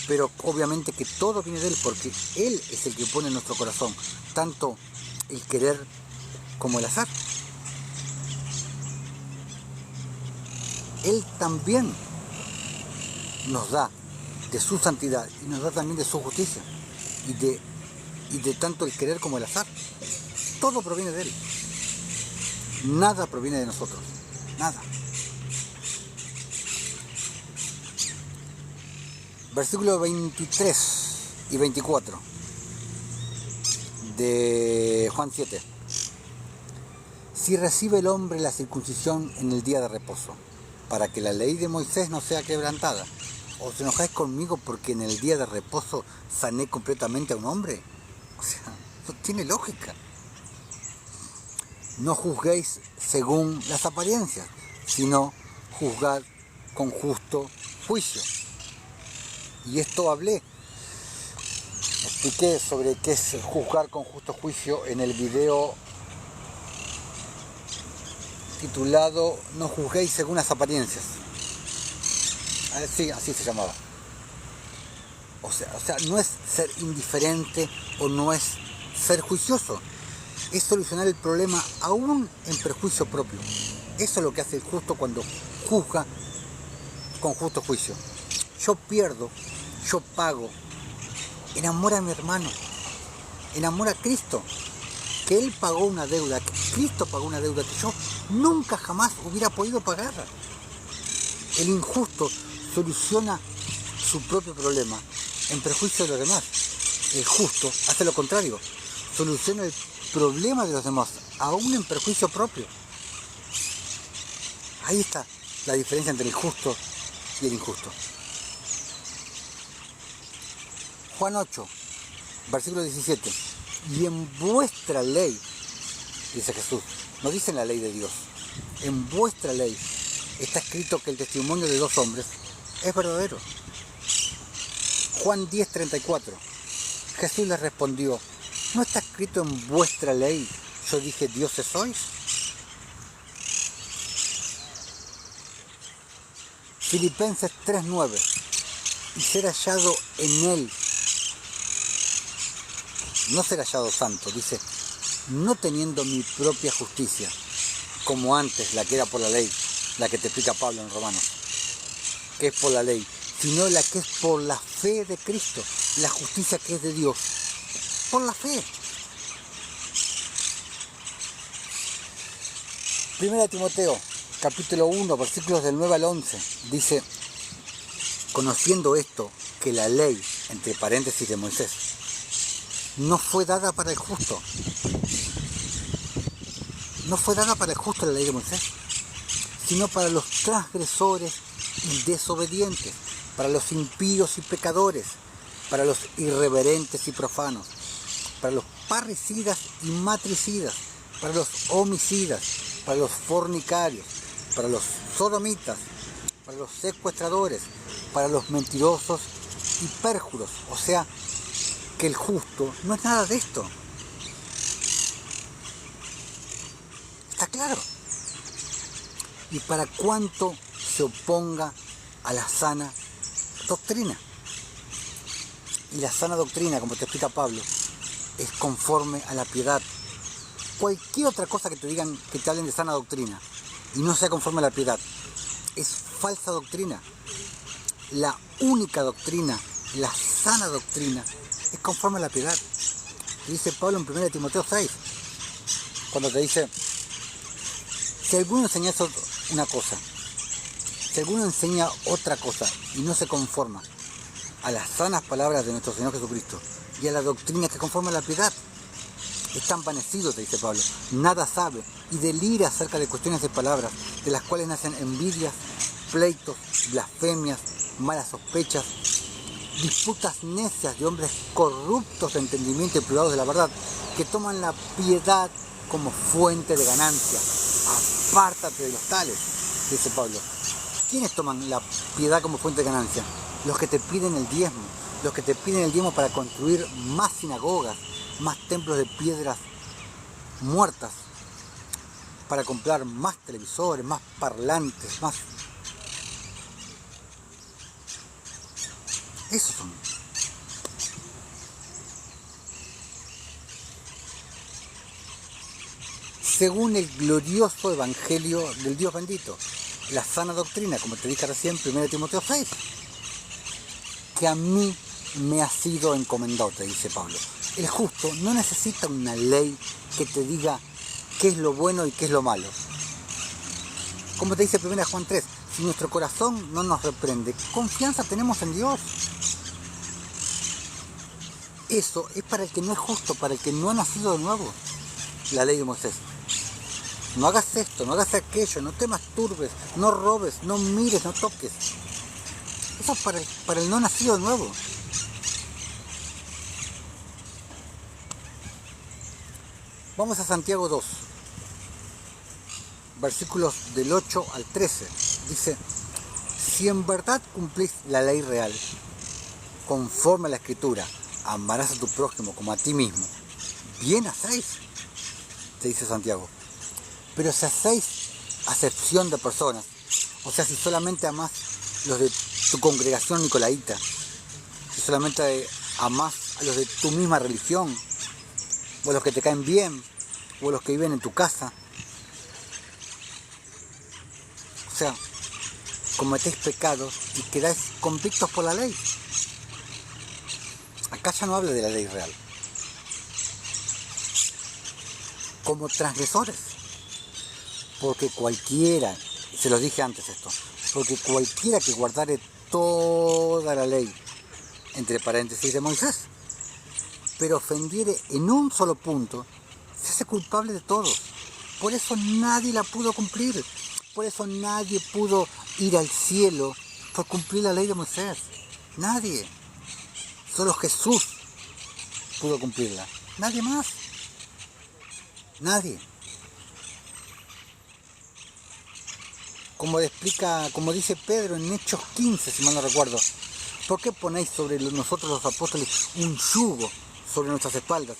S1: Pero obviamente que todo viene de Él, porque Él es el que pone en nuestro corazón tanto el querer como el hacer. Él también nos da de su santidad y nos da también de su justicia y de tanto el querer como el hacer. Todo proviene de Él. Nada proviene de nosotros. Nada. Versículos 23 y 24 de Juan 7. Si recibe el hombre la circuncisión en el día de reposo, para que la ley de Moisés no sea quebrantada, ¿os enojáis conmigo porque en el día de reposo sané completamente a un hombre? O sea, no tiene lógica. No juzguéis según las apariencias, sino juzgad con justo juicio. Y esto expliqué sobre qué es juzgar con justo juicio en el video titulado No juzguéis según las apariencias. Sí, así se llamaba. O sea, no es ser indiferente o no es ser juicioso. Es solucionar el problema aún en perjuicio propio. Eso es lo que hace el justo cuando juzga con justo juicio. Yo pierdo, yo pago. Enamora a mi hermano. Enamora a Cristo. Que Él pagó una deuda, que Cristo pagó una deuda que yo nunca jamás hubiera podido pagar. El injusto soluciona su propio problema en perjuicio de los demás. El justo hace lo contrario, soluciona el problema de los demás, aún en perjuicio propio. Ahí está la diferencia entre el justo y el injusto. Juan 8, versículo 17. Y en vuestra ley, dice Jesús, no dice en la ley de Dios, en vuestra ley está escrito que el testimonio de dos hombres es verdadero. Juan 10, 34. Jesús les respondió, ¿no está escrito en vuestra ley, yo dije dioses sois? Filipenses 3, 9. Y ser hallado en él, no ser hallado santo, dice, no teniendo mi propia justicia, como antes la que era por la ley, la que te explica Pablo en Romanos, que es por la ley, sino la que es por la fe de Cristo, la justicia que es de Dios, por la fe. 1 Timoteo, capítulo 1, versículos del 9 al 11, dice, conociendo esto, que la ley, entre paréntesis de Moisés, no fue dada para el justo. No fue dada para el justo la ley de Moisés, sino para los transgresores y desobedientes, para los impíos y pecadores, para los irreverentes y profanos, para los parricidas y matricidas, para los homicidas, para los fornicarios, para los sodomitas, para los secuestradores, para los mentirosos y pérjuros. O sea, que el justo no es nada de esto. ¿Está claro? Y para cuanto se oponga a la sana doctrina. Y la sana doctrina, como te explica Pablo, es conforme a la piedad. Cualquier otra cosa que te digan, que te hablen de sana doctrina, y no sea conforme a la piedad, es falsa doctrina. La única doctrina, la sana doctrina, es conforme a la piedad. Dice Pablo en 1 Timoteo 6, cuando te dice, si alguno enseña una cosa, si alguno enseña otra cosa y no se conforma a las sanas palabras de nuestro Señor Jesucristo y a la doctrina que conforma a la piedad, está envanecido, te dice Pablo, nada sabe y delira acerca de cuestiones de palabras, de las cuales nacen envidias, pleitos, blasfemias, malas sospechas, disputas necias de hombres corruptos de entendimiento y privados de la verdad, que toman la piedad como fuente de ganancia. Apártate de los tales, dice Pablo. ¿Quiénes toman la piedad como fuente de ganancia? Los que te piden el diezmo, los que te piden el diezmo para construir más sinagogas, más templos de piedras muertas, para comprar más televisores, más parlantes, más... Esos son. Según el glorioso evangelio del Dios bendito, la sana doctrina, como te dije recién, 1 Timoteo 6, que a mí me ha sido encomendado, te dice Pablo. El justo no necesita una ley que te diga qué es lo bueno y qué es lo malo. Como te dice 1 Juan 3, si nuestro corazón no nos reprende, confianza tenemos en Dios. Eso es para el que no es justo, para el que no ha nacido de nuevo. La ley de Moisés. No hagas esto, no hagas aquello, no te masturbes, no robes, no mires, no toques. Eso es para el no nacido de nuevo. Vamos a Santiago 2, versículos del 8 al 13. Dice, si en verdad cumplís la ley real, conforme a la Escritura, amarás a tu prójimo como a ti mismo, bien hacéis, te dice Santiago. Pero si hacéis acepción de personas, o sea, si solamente amás los de tu congregación nicolaíta, si solamente amás a los de tu misma religión, o a los que te caen bien, o a los que viven en tu casa, o sea, cometéis pecados y quedáis convictos por la ley. Acá ya no habla de la ley real. Como transgresores. Porque cualquiera, se los dije antes esto, porque cualquiera que guardare toda la ley, entre paréntesis de Moisés, pero ofendiere en un solo punto, se hace culpable de todos. Por eso nadie la pudo cumplir. Por eso nadie pudo ir al cielo por cumplir la ley de Moisés. Nadie. Solo Jesús pudo cumplirla. Nadie más. Nadie. Como dice Pedro en Hechos 15, si mal no recuerdo, ¿por qué ponéis sobre nosotros los apóstoles un yugo sobre nuestras espaldas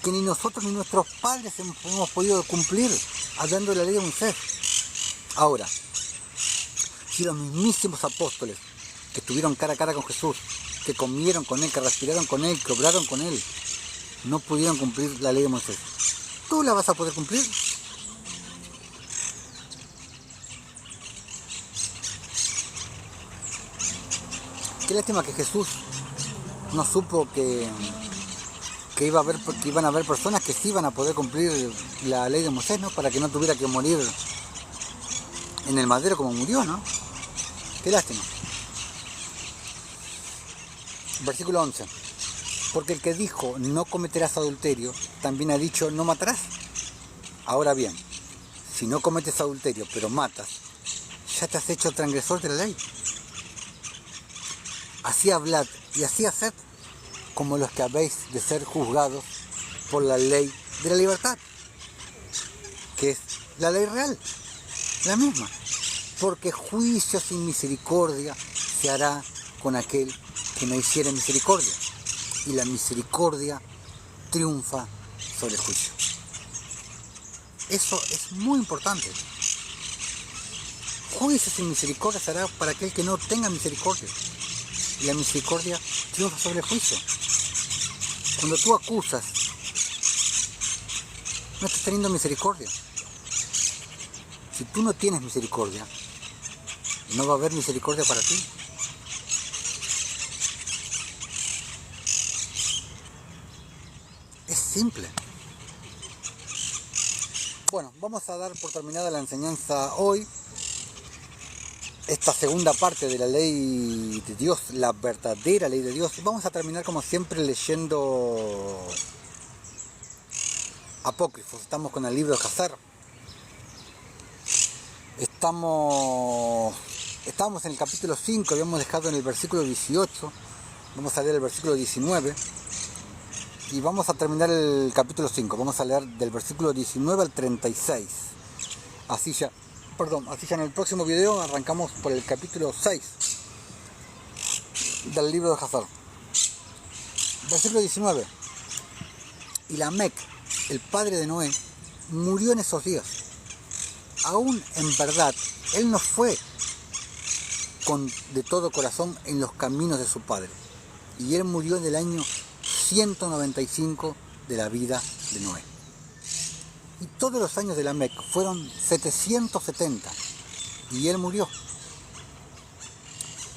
S1: que ni nosotros ni nuestros padres hemos podido cumplir hablando de la ley de Moisés? Ahora, si los mismísimos apóstoles que estuvieron cara a cara con Jesús, que comieron con Él, que respiraron con Él, que obraron con Él, no pudieron cumplir la ley de Moisés, ¿tú la vas a poder cumplir? Qué lástima que Jesús no supo que iban a haber personas que sí iban a poder cumplir la ley de Moisés, ¿no? Para que no tuviera que morir en el madero como murió, ¿no? Qué lástima. Versículo 11. Porque el que dijo no cometerás adulterio, también ha dicho no matarás. Ahora bien, si no cometes adulterio pero matas, ya te has hecho transgresor de la ley. Así hablad y así haced como los que habéis de ser juzgados por la ley de la libertad, que es la ley real, la misma. Porque juicio sin misericordia se hará con aquel que no hiciere misericordia, y la misericordia triunfa sobre el juicio. Eso es muy importante. Juicio sin misericordia se hará para aquel que no tenga misericordia, y la misericordia triunfa sobre el juicio. Cuando tú acusas, no estás teniendo misericordia. Si tú no tienes misericordia, no va a haber misericordia para ti. Es simple. Bueno, vamos a dar por terminada la enseñanza hoy. Esta segunda parte de la ley de Dios, la verdadera ley de Dios. Vamos a terminar como siempre leyendo apócrifos. Estamos con el libro de Jasar. Estábamos en el capítulo 5, habíamos dejado en el versículo 18. Vamos a leer el versículo 19. Y vamos a terminar el capítulo 5. Vamos a leer del versículo 19 al 36. Así ya en el próximo video arrancamos por el capítulo 6 del libro de Jasar. Versículo 19. Y Lamec, el padre de Noé, murió en esos días. Aún en verdad, él no fue de todo corazón en los caminos de su padre. Y él murió en el año 195 de la vida de Noé. Y todos los años de Lamec fueron 770, y él murió.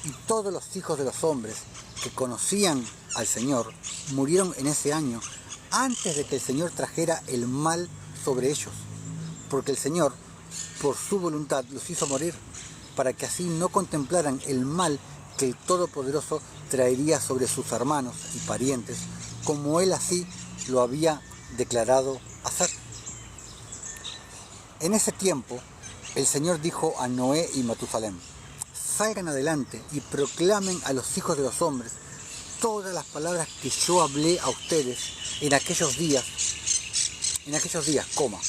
S1: Y todos los hijos de los hombres que conocían al Señor murieron en ese año, antes de que el Señor trajera el mal sobre ellos. porque el Señor, por su voluntad, los hizo morir, para que así no contemplaran el mal que el Todopoderoso traería sobre sus hermanos y parientes, como Él así lo había declarado hacer. En ese tiempo, el Señor dijo a Noé y Matusalén: salgan adelante y proclamen a los hijos de los hombres todas las palabras que yo hablé a ustedes en aquellos días, coma.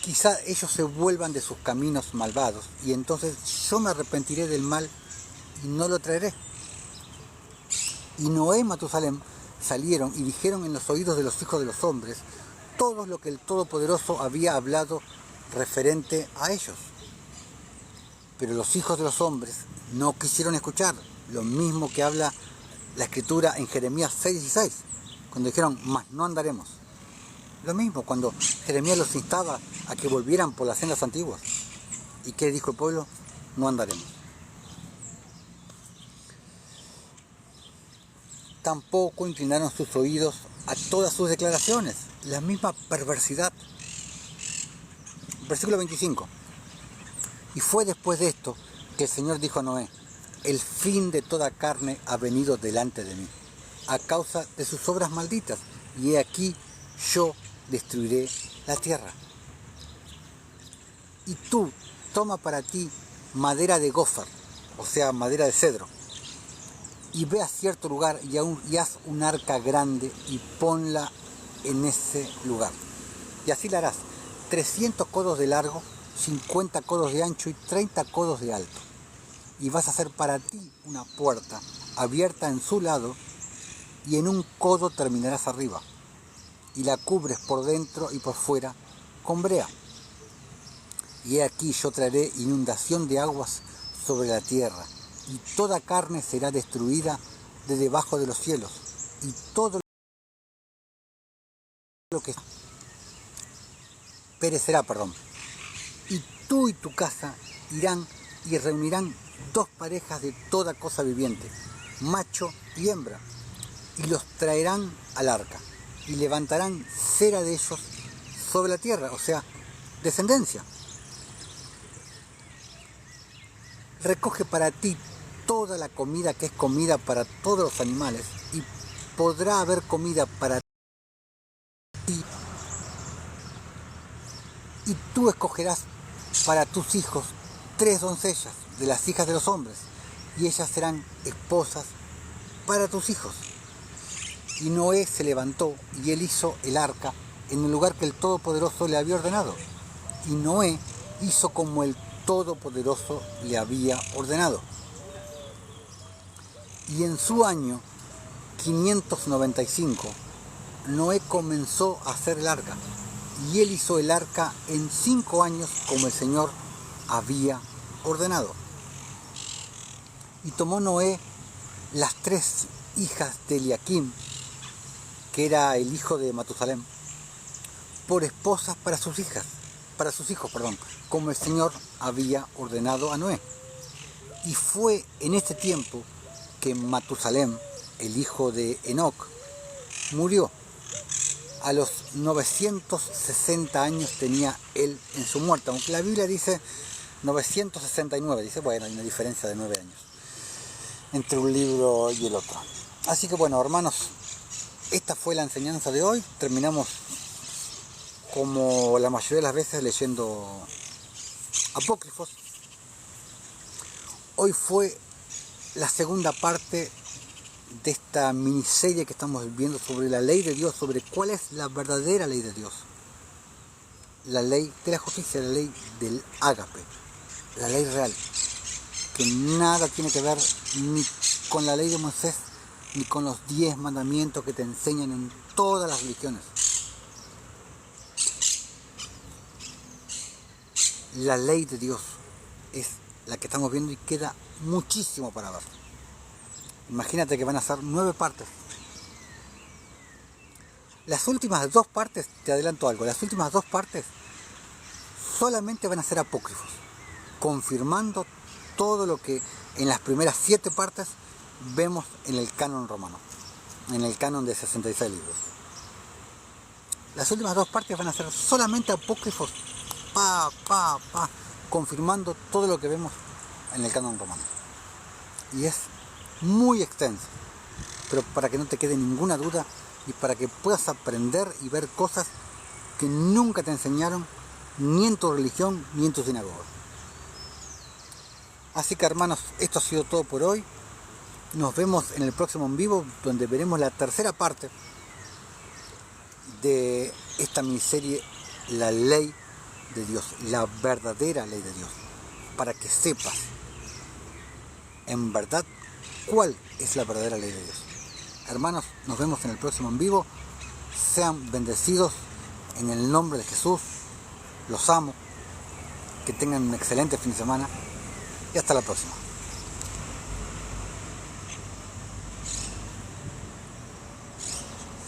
S1: Quizá ellos se vuelvan de sus caminos malvados, y entonces yo me arrepentiré del mal y no lo traeré. Y Noé y Matusalén salieron y dijeron en los oídos de los hijos de los hombres todo lo que el Todopoderoso había hablado referente a ellos. Pero los hijos de los hombres no quisieron escuchar, lo mismo que habla la Escritura en Jeremías 6:16, cuando dijeron: mas no andaremos. Lo mismo cuando Jeremías los instaba a que volvieran por las sendas antiguas. ¿Y qué dijo el pueblo? No andaremos. Tampoco inclinaron sus oídos a todas sus declaraciones, la misma perversidad. Versículo 25. Y fue después de esto que el Señor dijo a Noé: el fin de toda carne ha venido delante de mí, a causa de sus obras malditas, y he aquí yo destruiré la tierra. Y tú toma para ti madera de gofar, o sea, madera de cedro, y ve a cierto lugar y haz un arca grande y ponla en ese lugar. Y así la harás: 300 codos de largo, 50 codos de ancho y 30 codos de alto. Y vas a hacer para ti una puerta abierta en su lado, y en un codo terminarás arriba, y la cubres por dentro y por fuera con brea. Y he aquí yo traeré inundación de aguas sobre la tierra, y toda carne será destruida de debajo de los cielos, y todo lo que perecerá, y tú y tu casa irán y reunirán 2 parejas de toda cosa viviente, macho y hembra, y los traerán al arca, y levantarán cera de ellos sobre la tierra, o sea, descendencia. Recoge para ti toda la comida que es comida para todos los animales, y podrá haber comida para ti, y tú escogerás para tus hijos 3 doncellas de las hijas de los hombres, y ellas serán esposas para tus hijos. Y Noé se levantó y él hizo el arca en el lugar que el Todopoderoso le había ordenado. Y Noé hizo como el Todopoderoso le había ordenado. Y en su año 595, Noé comenzó a hacer el arca. Y él hizo el arca en 5 años como el Señor había ordenado. Y tomó Noé las 3 hijas de Eliakim, que era el hijo de Matusalén, por esposas para sus hijos, como el Señor había ordenado a Noé. Y fue en este tiempo que Matusalén, el hijo de Enoc, murió. A los 960 años tenía él en su muerte, aunque la Biblia dice 969, dice, bueno, hay una diferencia de 9 años entre un libro y el otro. Así que bueno, hermanos, esta fue la enseñanza de hoy. Terminamos, como la mayoría de las veces, leyendo apócrifos. Hoy fue la segunda parte de esta miniserie que estamos viendo sobre la ley de Dios, sobre cuál es la verdadera ley de Dios. La ley de la justicia, la ley del ágape, la ley real, que nada tiene que ver ni con la ley de Moisés, ni con los 10 mandamientos que te enseñan en todas las religiones. La ley de Dios es la que estamos viendo y queda muchísimo para ver. Imagínate que van a ser 9 partes. Las últimas 2 partes, te adelanto algo, las últimas 2 partes solamente van a ser apócrifos, confirmando todo lo que en las primeras 7 partes vemos en el canon romano, en el canon de 66 libros. Las últimas dos partes van a ser solamente apócrifos, confirmando todo lo que vemos en el canon romano. Y es muy extenso, pero para que no te quede ninguna duda y para que puedas aprender y ver cosas que nunca te enseñaron ni en tu religión ni en tu sinagoga. Así que hermanos, esto ha sido todo por hoy. Nos vemos en el próximo en vivo, donde veremos la tercera parte de esta miniserie, la ley de Dios, la verdadera ley de Dios, para que sepas en verdad cuál es la verdadera ley de Dios. Hermanos, nos vemos en el próximo en vivo. Sean bendecidos en el nombre de Jesús. Los amo. Que tengan un excelente fin de semana y hasta la próxima.